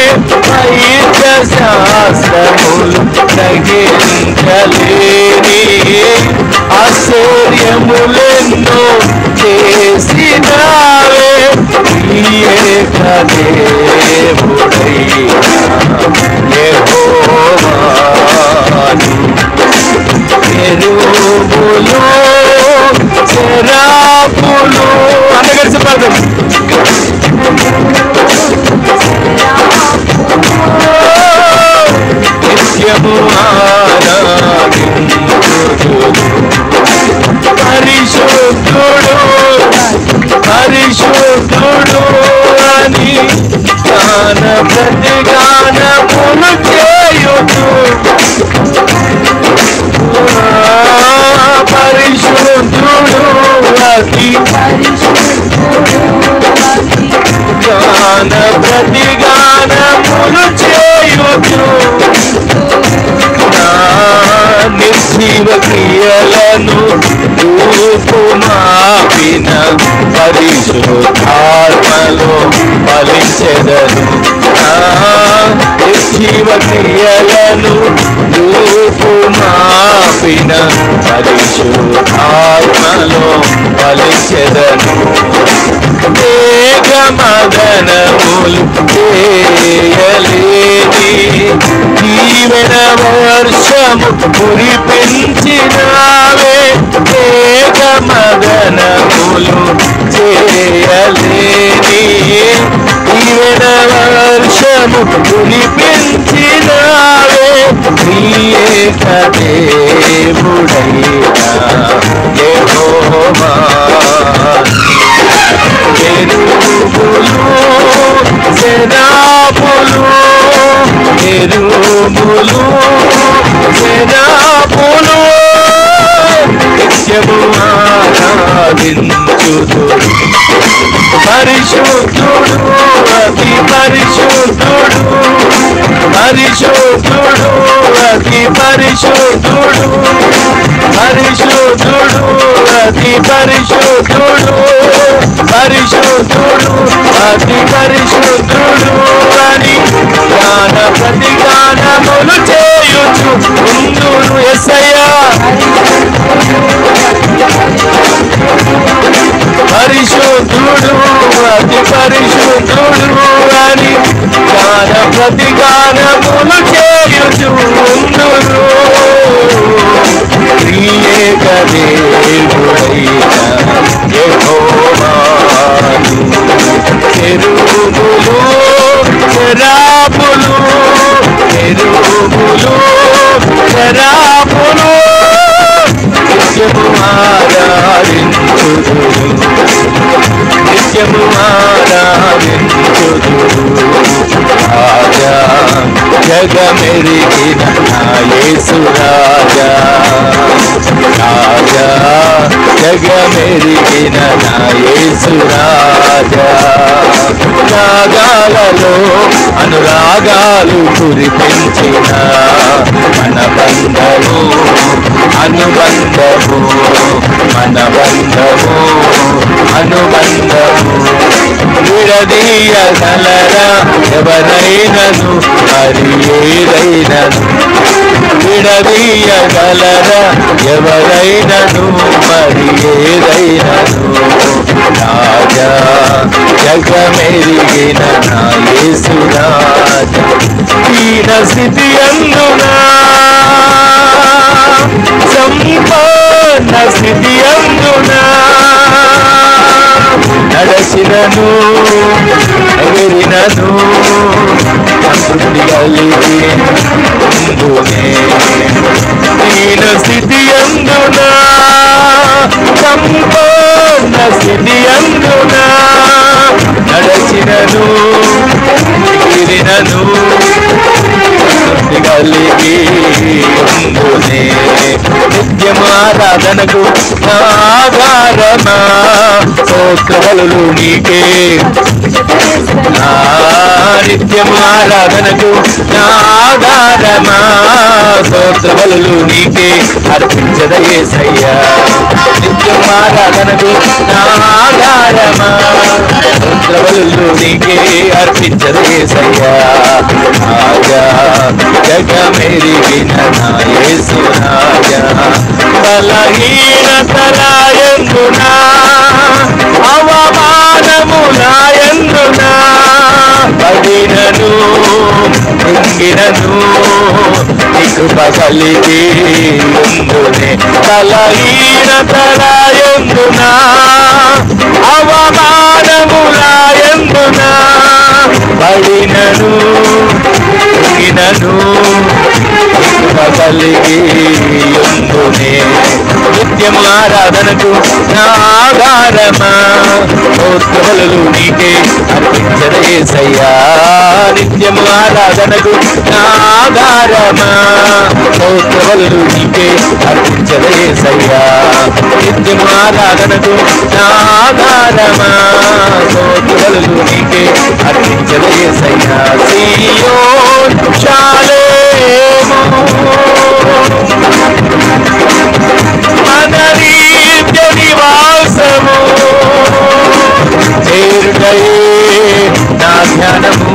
వైద్య శాస్త్రములు గ్రహించలేని ఆశ్చర్యములెన్నో చేసినావే. ఏక దేవుడైన యెహోవాను. కెరూబులు సెరాఫులు అందగలిసి పడదు. నిత్యము ఆరాధించుదురు. పరిశుద్ధుడు పరిశుద్ధుడు అని జ్ఞాన ప్రతిగానములు చేయుదురు. పరిశుద్ధుడు అతి జ్ఞాన ప్రతిగానములు చేయుదురు. నిర్జీవ క్రియలను రూపుమాపిన పరిశుద్ధాత్మలో ఫలించెదను. నిర్జీవ క్రియలను రూపుమాపిన పరిశుద్ధాత్మలో ఫలించెదను. మేఘమదనములు చేయలేని దీవెన వర్షము కురిపించినావే. మేఘమదనములు చేయలేని దీవెన వర్షము కురిపించినావే. ఏక దేవుడైన యెహోవాను. కెరూబులు సెరాఫులు కెరూబులు సెరాఫులు నిత్యము ఆరాధించుదురు. పరిశుద్ధుడు అతి పరిశుద్ధుడు పరిశుద్ధుడు అతి పరిశుద్ధుడు పరిశుద్ధుడు అతి పరిశుద్ధుడు పరిశుద్ధుడు అతి పరిశుద్ధుడు అని జ్ఞాన ప్రతిగానములు చేయుచు ఉందును. యేసయ్యా పరిశుద్ధుడు అతి పరిశుద్ధుడు అని జ్ఞాన ప్రతిగానములు చేయుచు ఉందును. ఏక దేవుడైన యెహోవాను. కెరూబులు సెరాఫులు కెరూబులు సెరాఫులు నిత్యము ఆరాధించుదురు. నిత్యము ఆరాధించుదురు. రాజా జగమెరిగిన నా యేసు రాజా, రాజా జగమెరిగిన నా యేసు రాజా. రాగాలలో అనురాగాలు కురిపించిన మన బంధము అనుబంధము, మన బంధము అనుబంధము. విడదీయగలరా ఎవరైనను మరి ఏదైనను, విడదీయగలరా ఎవరైనను మరి ఏదైనను. రాజా జగమెరిగిన నా యేసు రాజా. ఈన స్థితి అందునా సంపన్న స్థితి అందునా నడచినను ఎగిరినను సంతృప్తి కలిగి ఉందునే. ఈన స్థితి అందునా సంపన్న స్థితి అందునా నడచినను ఎగిరినను కలిగి ఉందునే. నిత్యమారాధనకు ఆధారమా స్తోత్రబలులు నీకే, నిత్యమారాధనకు ఆధారమా స్తోత్రబలులు నీకే అర్పించద యేసయ్యా. నిత్యమారాధనకు ఆధారమా స్తోత్రబలులు నీకే అర్పించద యేసయ్యా. రాజా జగమెరిగిన నా యేసు రాజా. బలహీనతలాయందునా అవమానములాయందునా పడినను కృంగినను నీ కృప కలిగి ఉందునే. బలహీనతలాయందునా అవమానములాయందునా పడినను కృంగినను కలిగి ఉందునే. నిత్యమారాధనకు ఆధారమా స్తోత్రబలులు నీకే అర్పించద యేసయ్యా. నిత్యమారాధనకు ఆధారమా స్తోత్రబలులు నీకే అర్పించద యేసయ్యా. నిత్యమారాధనకు ఆధారమా స్తోత్రబలులు నీకే అర్పించద యేసయ్యా. సీయోన్ షాలేము మన నిత్య నివాసము చేరుటయే నా ధ్యానము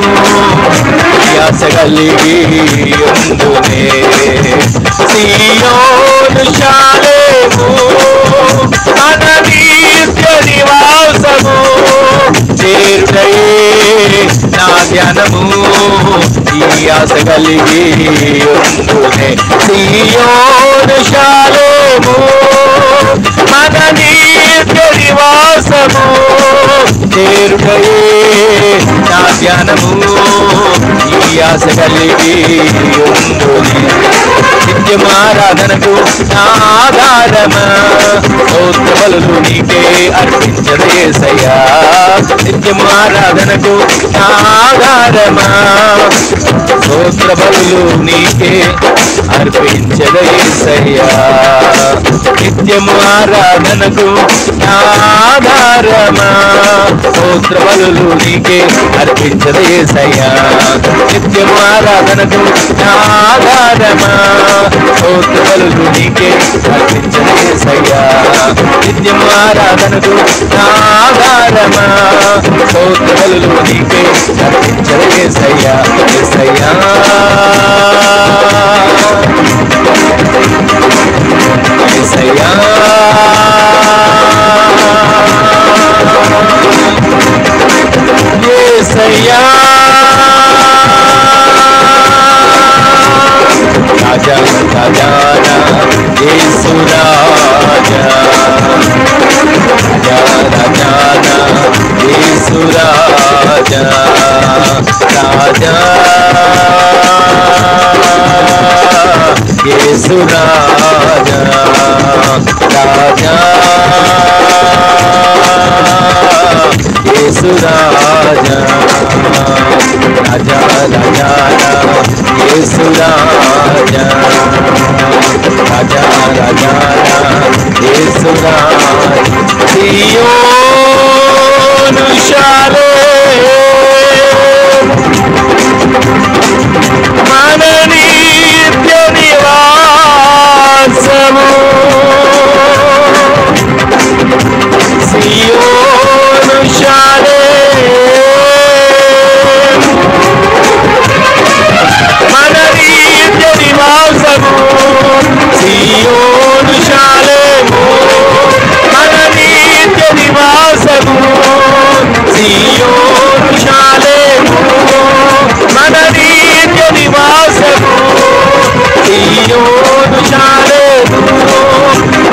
ధ్యాస కలిగి ఉందునే. సీయోను షాలేము మన నిత్య నివాసము చేరుటయే నా ధ్యానము ఈ ఆశ కలిగి ఉందునే. సీయోను షాలేము మన నిత్య నివాసము చేరుటయే నా ధ్యానము ఈ ఆశ కలిగి ఉందునే. నిత్యమారాధనకు ఆధారమా స్తోత్రబలులు నీకే అర్పించద యేసయ్యా. నిత్యమారాధనకు ఆధారమా స్తోత్రబలులు నీకే అర్పించద యేసయ్యా. నిత్యమారాధనకు ఆధారమా స్తోత్రబలులు నీకే అర్పించద యేసయ్యా. నిత్యమారాధనకు ఆధారమా స్తోత్రబలులు నీకే అర్పించద యేసయ్యా. నిత్యమారాధనకు ఆధారమా స్తోత్రబలులు నీకే అర్పించద యేసయ్యా. యేసయ్యా యేసయ్యా యేసయ్యా. రాజా రాజానా యేసు రాజా, రాజా రాజానా యేసు రాజా, రాజా యేసు రాజా, రాజా యేసు రాజా, రాజా రాజానా యేసు రాజా రాజా రాజానా యేసు రాజా సియోను షాలేం మన నిత్య నివాసము సియోను షాలేం మన నిత్య నివాసము సియోను షాలేము మన నిత్య నివాసము సియోను షాలేము మన నిత్య నివాసము సియోను షాలేము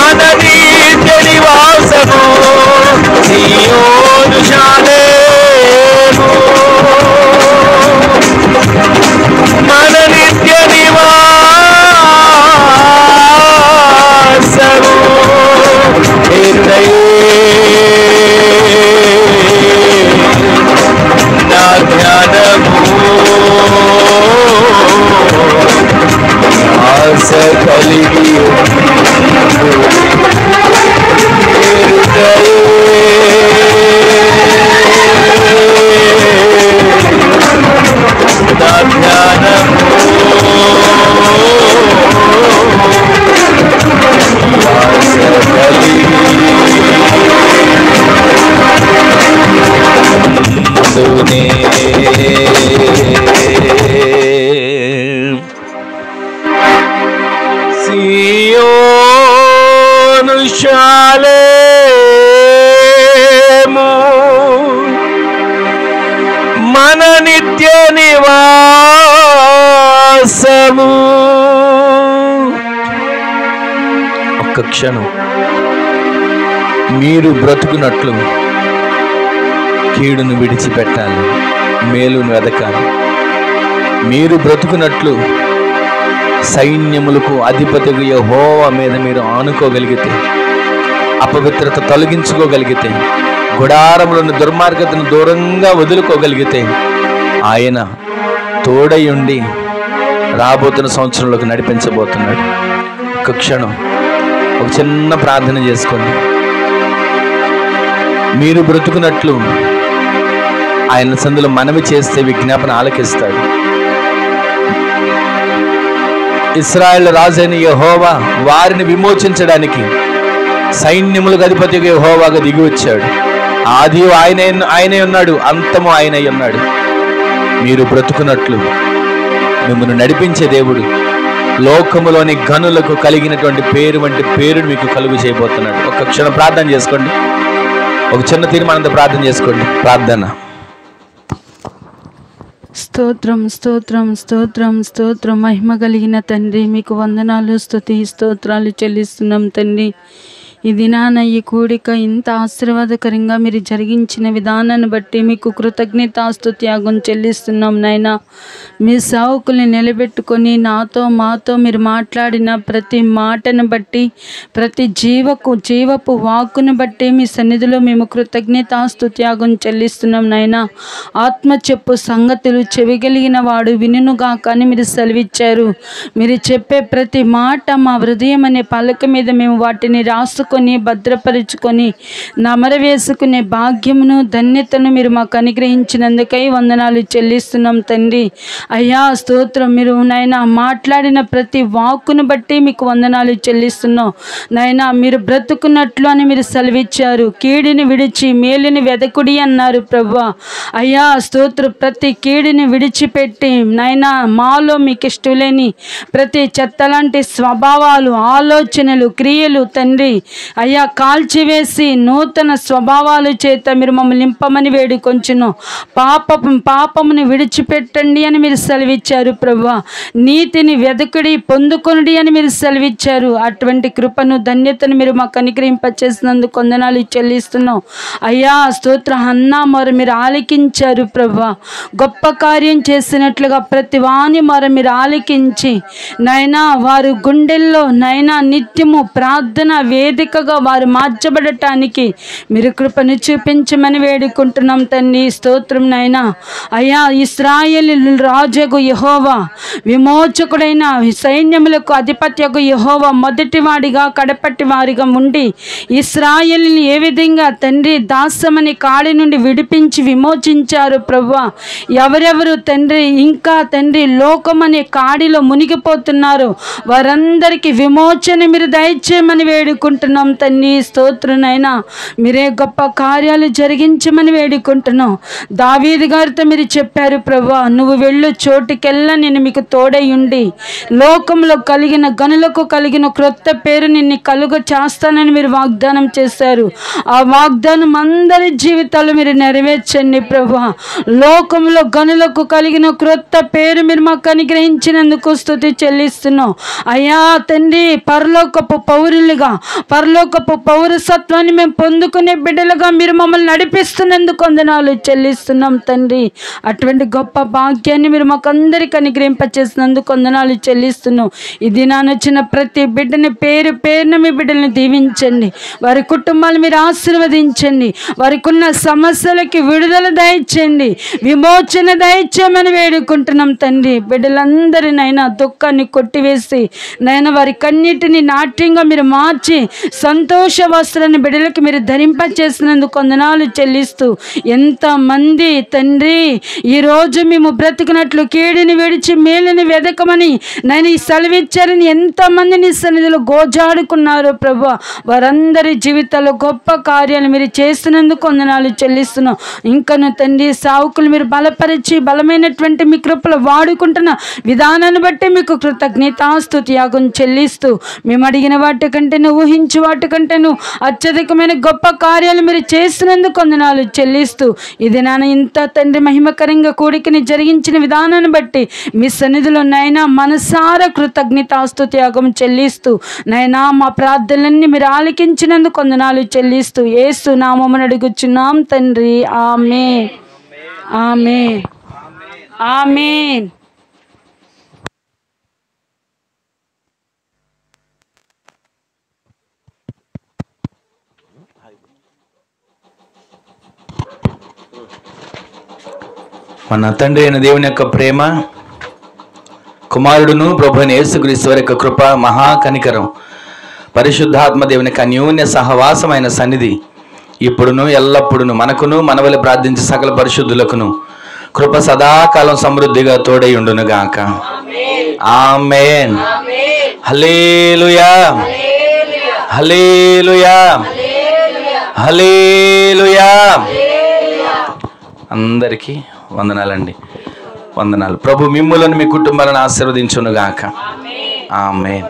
మన నిత్య నివాసము సియోను షాలేము మన నిత్య నివాసము నా జ్ఞానము ఆశ కలిగి నా జ్ఞానము ఆశ కలిగి సియోను షాలేము మన నిత్య నివాసము. ఒక్క క్షణం మీరు బ్రతుకున్నట్లు కీడును విడిచిపెట్టాలి, మేలును వెదకాలి. మీరు బ్రతుకున్నట్లు సైన్యములకు అధిపతిగా యెహోవా మీద మీరు ఆనుకోగలిగితే, అపవిత్రత తొలగించుకోగలిగితే, గుడారములను దుర్మార్గతను దూరంగా వదులుకోగలిగితే ఆయన తోడై ఉండి రాబోతున్న సంవత్సరంలోకి నడిపించబోతున్నాడు. ఒక క్షణం ఒక చిన్న ప్రార్థన చేసుకోండి. మీరు బ్రతుకున్నట్లు ఆయన సందులో మనవి చేస్తే విజ్ఞాపన ఆలకిస్తాడు. ఇశ్రాయేలు రాజైన యెహోవా వారిని విమోచించడానికి సైన్యములకు అధిపతిగా యెహోవాగా దిగి వచ్చాడు. ఆది ఆయనే ఉన్నాడు, అంతము ఆయనై ఉన్నాడు. మీరు బ్రతుకున్నట్లు మిమ్మల్ని నడిపించే దేవుడు లోకములోని గనులకు కలిగినటువంటి పేరు వంటి పేరును మీకు కలుగు చేయబోతున్నాడు. ఒక క్షణం ప్రార్థన చేసుకోండి. ఒక చిన్న తీర్మానంతో ప్రార్థన చేసుకోండి. ప్రార్థన. స్తోత్రం స్తోత్రం స్తోత్రం స్తోత్రం. మహిమ కలిగిన తండ్రి, మీకు వందనాలు, స్తుతి, స్తోత్రాలు చెల్లిస్తున్నాం తండ్రి. ఈ దినాన ఈ కూడిక ఇంత ఆశీర్వాదకరంగా మీరు జరిగించిన విధానాన్ని బట్టి మీకు కృతజ్ఞతాస్తుత్యాగం చెల్లిస్తున్నాం నాయనా. మీ సేవకుల్ని నిలబెట్టుకొని నాతో మాతో మీరు మాట్లాడిన ప్రతి మాటను బట్టి, ప్రతి జీవపు వాక్కును బట్టి మీ సన్నిధిలో మేము కృతజ్ఞతాస్తుత్యాగం చెల్లిస్తున్నాం నాయనా. ఆత్మ చెప్పు సంగతులు చెవిగలిగిన వాడు వినుగా కానీ మీరు సెలవిచ్చారు. మీరు చెప్పే ప్రతి మాట మా హృదయం అనే పలక మీద మేము వాటిని రాసుకొని భద్రపరుచుకొని నమర వేసుకునే భాగ్యమును ధన్యతను మీరు మాకు అనుగ్రహించినందుకై వందనాలు చెల్లిస్తున్నాం తండ్రి. అయ్యా స్తోత్రం. మీరు నాయన మాట్లాడిన ప్రతి వాక్కును బట్టి మీకు వందనాలు చెల్లిస్తున్నాం నాయన. మీరు బ్రతుకున్నట్లు అని మీరు సెలవిచ్చారు. కీడిని విడిచి మేలుని వెదకుడి అన్నారు ప్రభువా. అయ్యా స్తోత్రం. ప్రతి కీడిని విడిచిపెట్టి నాయన మాలో మీకు ఇష్టం లేని ప్రతి చెత్తలాంటి స్వభావాలు, ఆలోచనలు, క్రియలు తండ్రి అయ్యా కాల్చివేసి నూతన స్వభావాలు చేత మీరు మమ్మల్ని నింపమని వేడుకొంచును. పాపముని విడిచిపెట్టండి అని మీరు సెలవిచ్చారు ప్రభువా. నీతిని వెదకుడి పొందుకొనుడి అని మీరు సెలవిచ్చారు. అటువంటి కృపను ధన్యతను మీరు మాకు అనుగ్రహింపచేసినందుకు వందనాలు చెల్లిస్తున్నాం అయ్యా స్తోత్ర. హన్నా మొర మీరు ఆలకించారు ప్రభువా. గొప్ప కార్యం చేసినట్లుగా ప్రతి వాని మొర మీరు ఆలకించి నైనా వారు గుండెల్లో నైనా నిత్యము ప్రార్థన వేదిక ప్రణాళికగా వారు మార్చబడటానికి మీరు కృపను చూపించమని వేడుకుంటున్నాం తండ్రి. స్తోత్రం నాయనా. అయ్యా, ఇశ్రాయేలు రాజుకు యెహోవా, విమోచకుడైన సైన్యములకు అధిపత్యకు యెహోవా మొదటివాడిగా కడపటి వారిగా ఉండి ఇశ్రాయేలుని ఏ విధంగా తండ్రి దాస్యమని కాడి నుండి విడిపించి విమోచించారు ప్రభువా. ఎవరెవరు తండ్రి ఇంకా తండ్రి లోకమనే కాడిలో మునిగిపోతున్నారు వారందరికీ విమోచన మీరు దయచేయమని వేడుకుంటున్నాం తండ్రి. స్తోత్రునైనా మీరే గొప్ప కార్యాలు జరిగించమని వేడుకుంటున్నాం. దావీదు గారితో మీరు చెప్పారు ప్రభువా, నువ్వు వెళ్ళు చోటుకెల్లా నేను మీకు తోడై ఉండి లోకంలో కలిగిన గనులకు కలిగిన క్రొత్త పేరు నిన్ను కలుగ చేస్తానని మీరు వాగ్దానం చేశారు. ఆ వాగ్దానం అందరి జీవితాలు మీరు నెరవేర్చండి ప్రభువా. లోకంలో గనులకు కలిగిన క్రొత్త పేరు మీరు మాకు అనుగ్రహించినందుకు స్తుతి చెల్లిస్తున్నాం. అయ్యా తండ్రి, పరలోకపు పౌరులుగా పరలోకపు పౌరసత్వాన్ని మేము పొందుకునే బిడ్డలుగా మీరు మమ్మల్ని నడిపిస్తున్నందుకు వందనాలు చెల్లిస్తున్నాం తండ్రి. అటువంటి గొప్ప భాగ్యాన్ని మీరు మాకు అందరికీ అనుగ్రహింపచేసినందుకు వందనాలు చెల్లిస్తున్నాం. ఈ దినాన వచ్చిన ప్రతి బిడ్డని పేరు పేరున మీ బిడ్డల్ని దీవించండి. వారి కుటుంబాలు మీరు ఆశీర్వదించండి. వారికి ఉన్న సమస్యలకి విడుదల దయచేయండి, విమోచన దయచేయమని వేడుకుంటున్నాం తండ్రి. బిడ్డలందరినైనా దుఃఖాన్ని కొట్టివేసి నైనా వారి కన్నిటిని నాట్యంగా మీరు మార్చి సంతోష వస్త్రాన్ని బిడ్డలకి మీరు ధరింపచేసినందుకు వందనాలు చెల్లిస్తూ, ఎంతమంది తండ్రి ఈరోజు మేము బ్రతికినట్లు కీడుని విడిచి మేలుని వెదకమని నేను ఈ సెలవిచ్చారని ఎంతమంది నీ సన్నిధిలో గోజాడుకున్నారు ప్రభు. వారందరి జీవితాల్లో గొప్ప కార్యాలు మీరు చేస్తున్నందుకు వందనాలు చెల్లిస్తున్నాం. ఇంకను తండ్రి సావుకులు మీరు బలపరిచి బలమైనటువంటి మీ కృపలు వాడుకుంటున్న విధానాన్ని బట్టి మీకు కృతజ్ఞతాస్తుతి యాగం చెల్లిస్తూ, మేము అడిగిన వాటికంటేను ఊహించు వాటికంటేను అత్యధికమైన గొప్ప కార్యాలు మీరు చేస్తున్నందుకు వందనాలు చెల్లిస్తూ, ఇది నాన్న ఇంత తండ్రి మహిమకరంగా కూడికని జరిగించిన విధానాన్ని బట్టి మీ సన్నిధిలో నైనా మనసారా కృతజ్ఞతాస్తుతి యాగం చెల్లిస్తూ, నైనా మా ప్రార్థనలన్నీ మీరు ఆలకించినందుకు వందనాలు చెల్లిస్తూ యేసు నామమున అడుగుచున్నాం తండ్రి. ఆమేన్, ఆమేన్, ఆమేన్. మన తండ్రి అయిన దేవుని యొక్క ప్రేమ, కుమారుడును ప్రభువైన యేసుక్రీస్తు వారి యొక్క కృప, మహాకనికరం, పరిశుద్ధాత్మ దేవుని యొక్క అన్యోన్య సహవాసమైన సన్నిధి ఇప్పుడును ఎల్లప్పుడును మనకును మనవలి ప్రార్థించే సకల పరిశుద్ధులకును కృప సదాకాలం సమృద్ధిగా తోడై ఉండును గాక. ఆమేన్. హల్లెలూయా, హల్లెలూయా, హల్లెలూయా. అందరికీ వందనాలండి, వందనాలు. ప్రభు మిమ్ములను మీ కుటుంబాలను ఆశీర్వదించును గాక. ఆమేన్.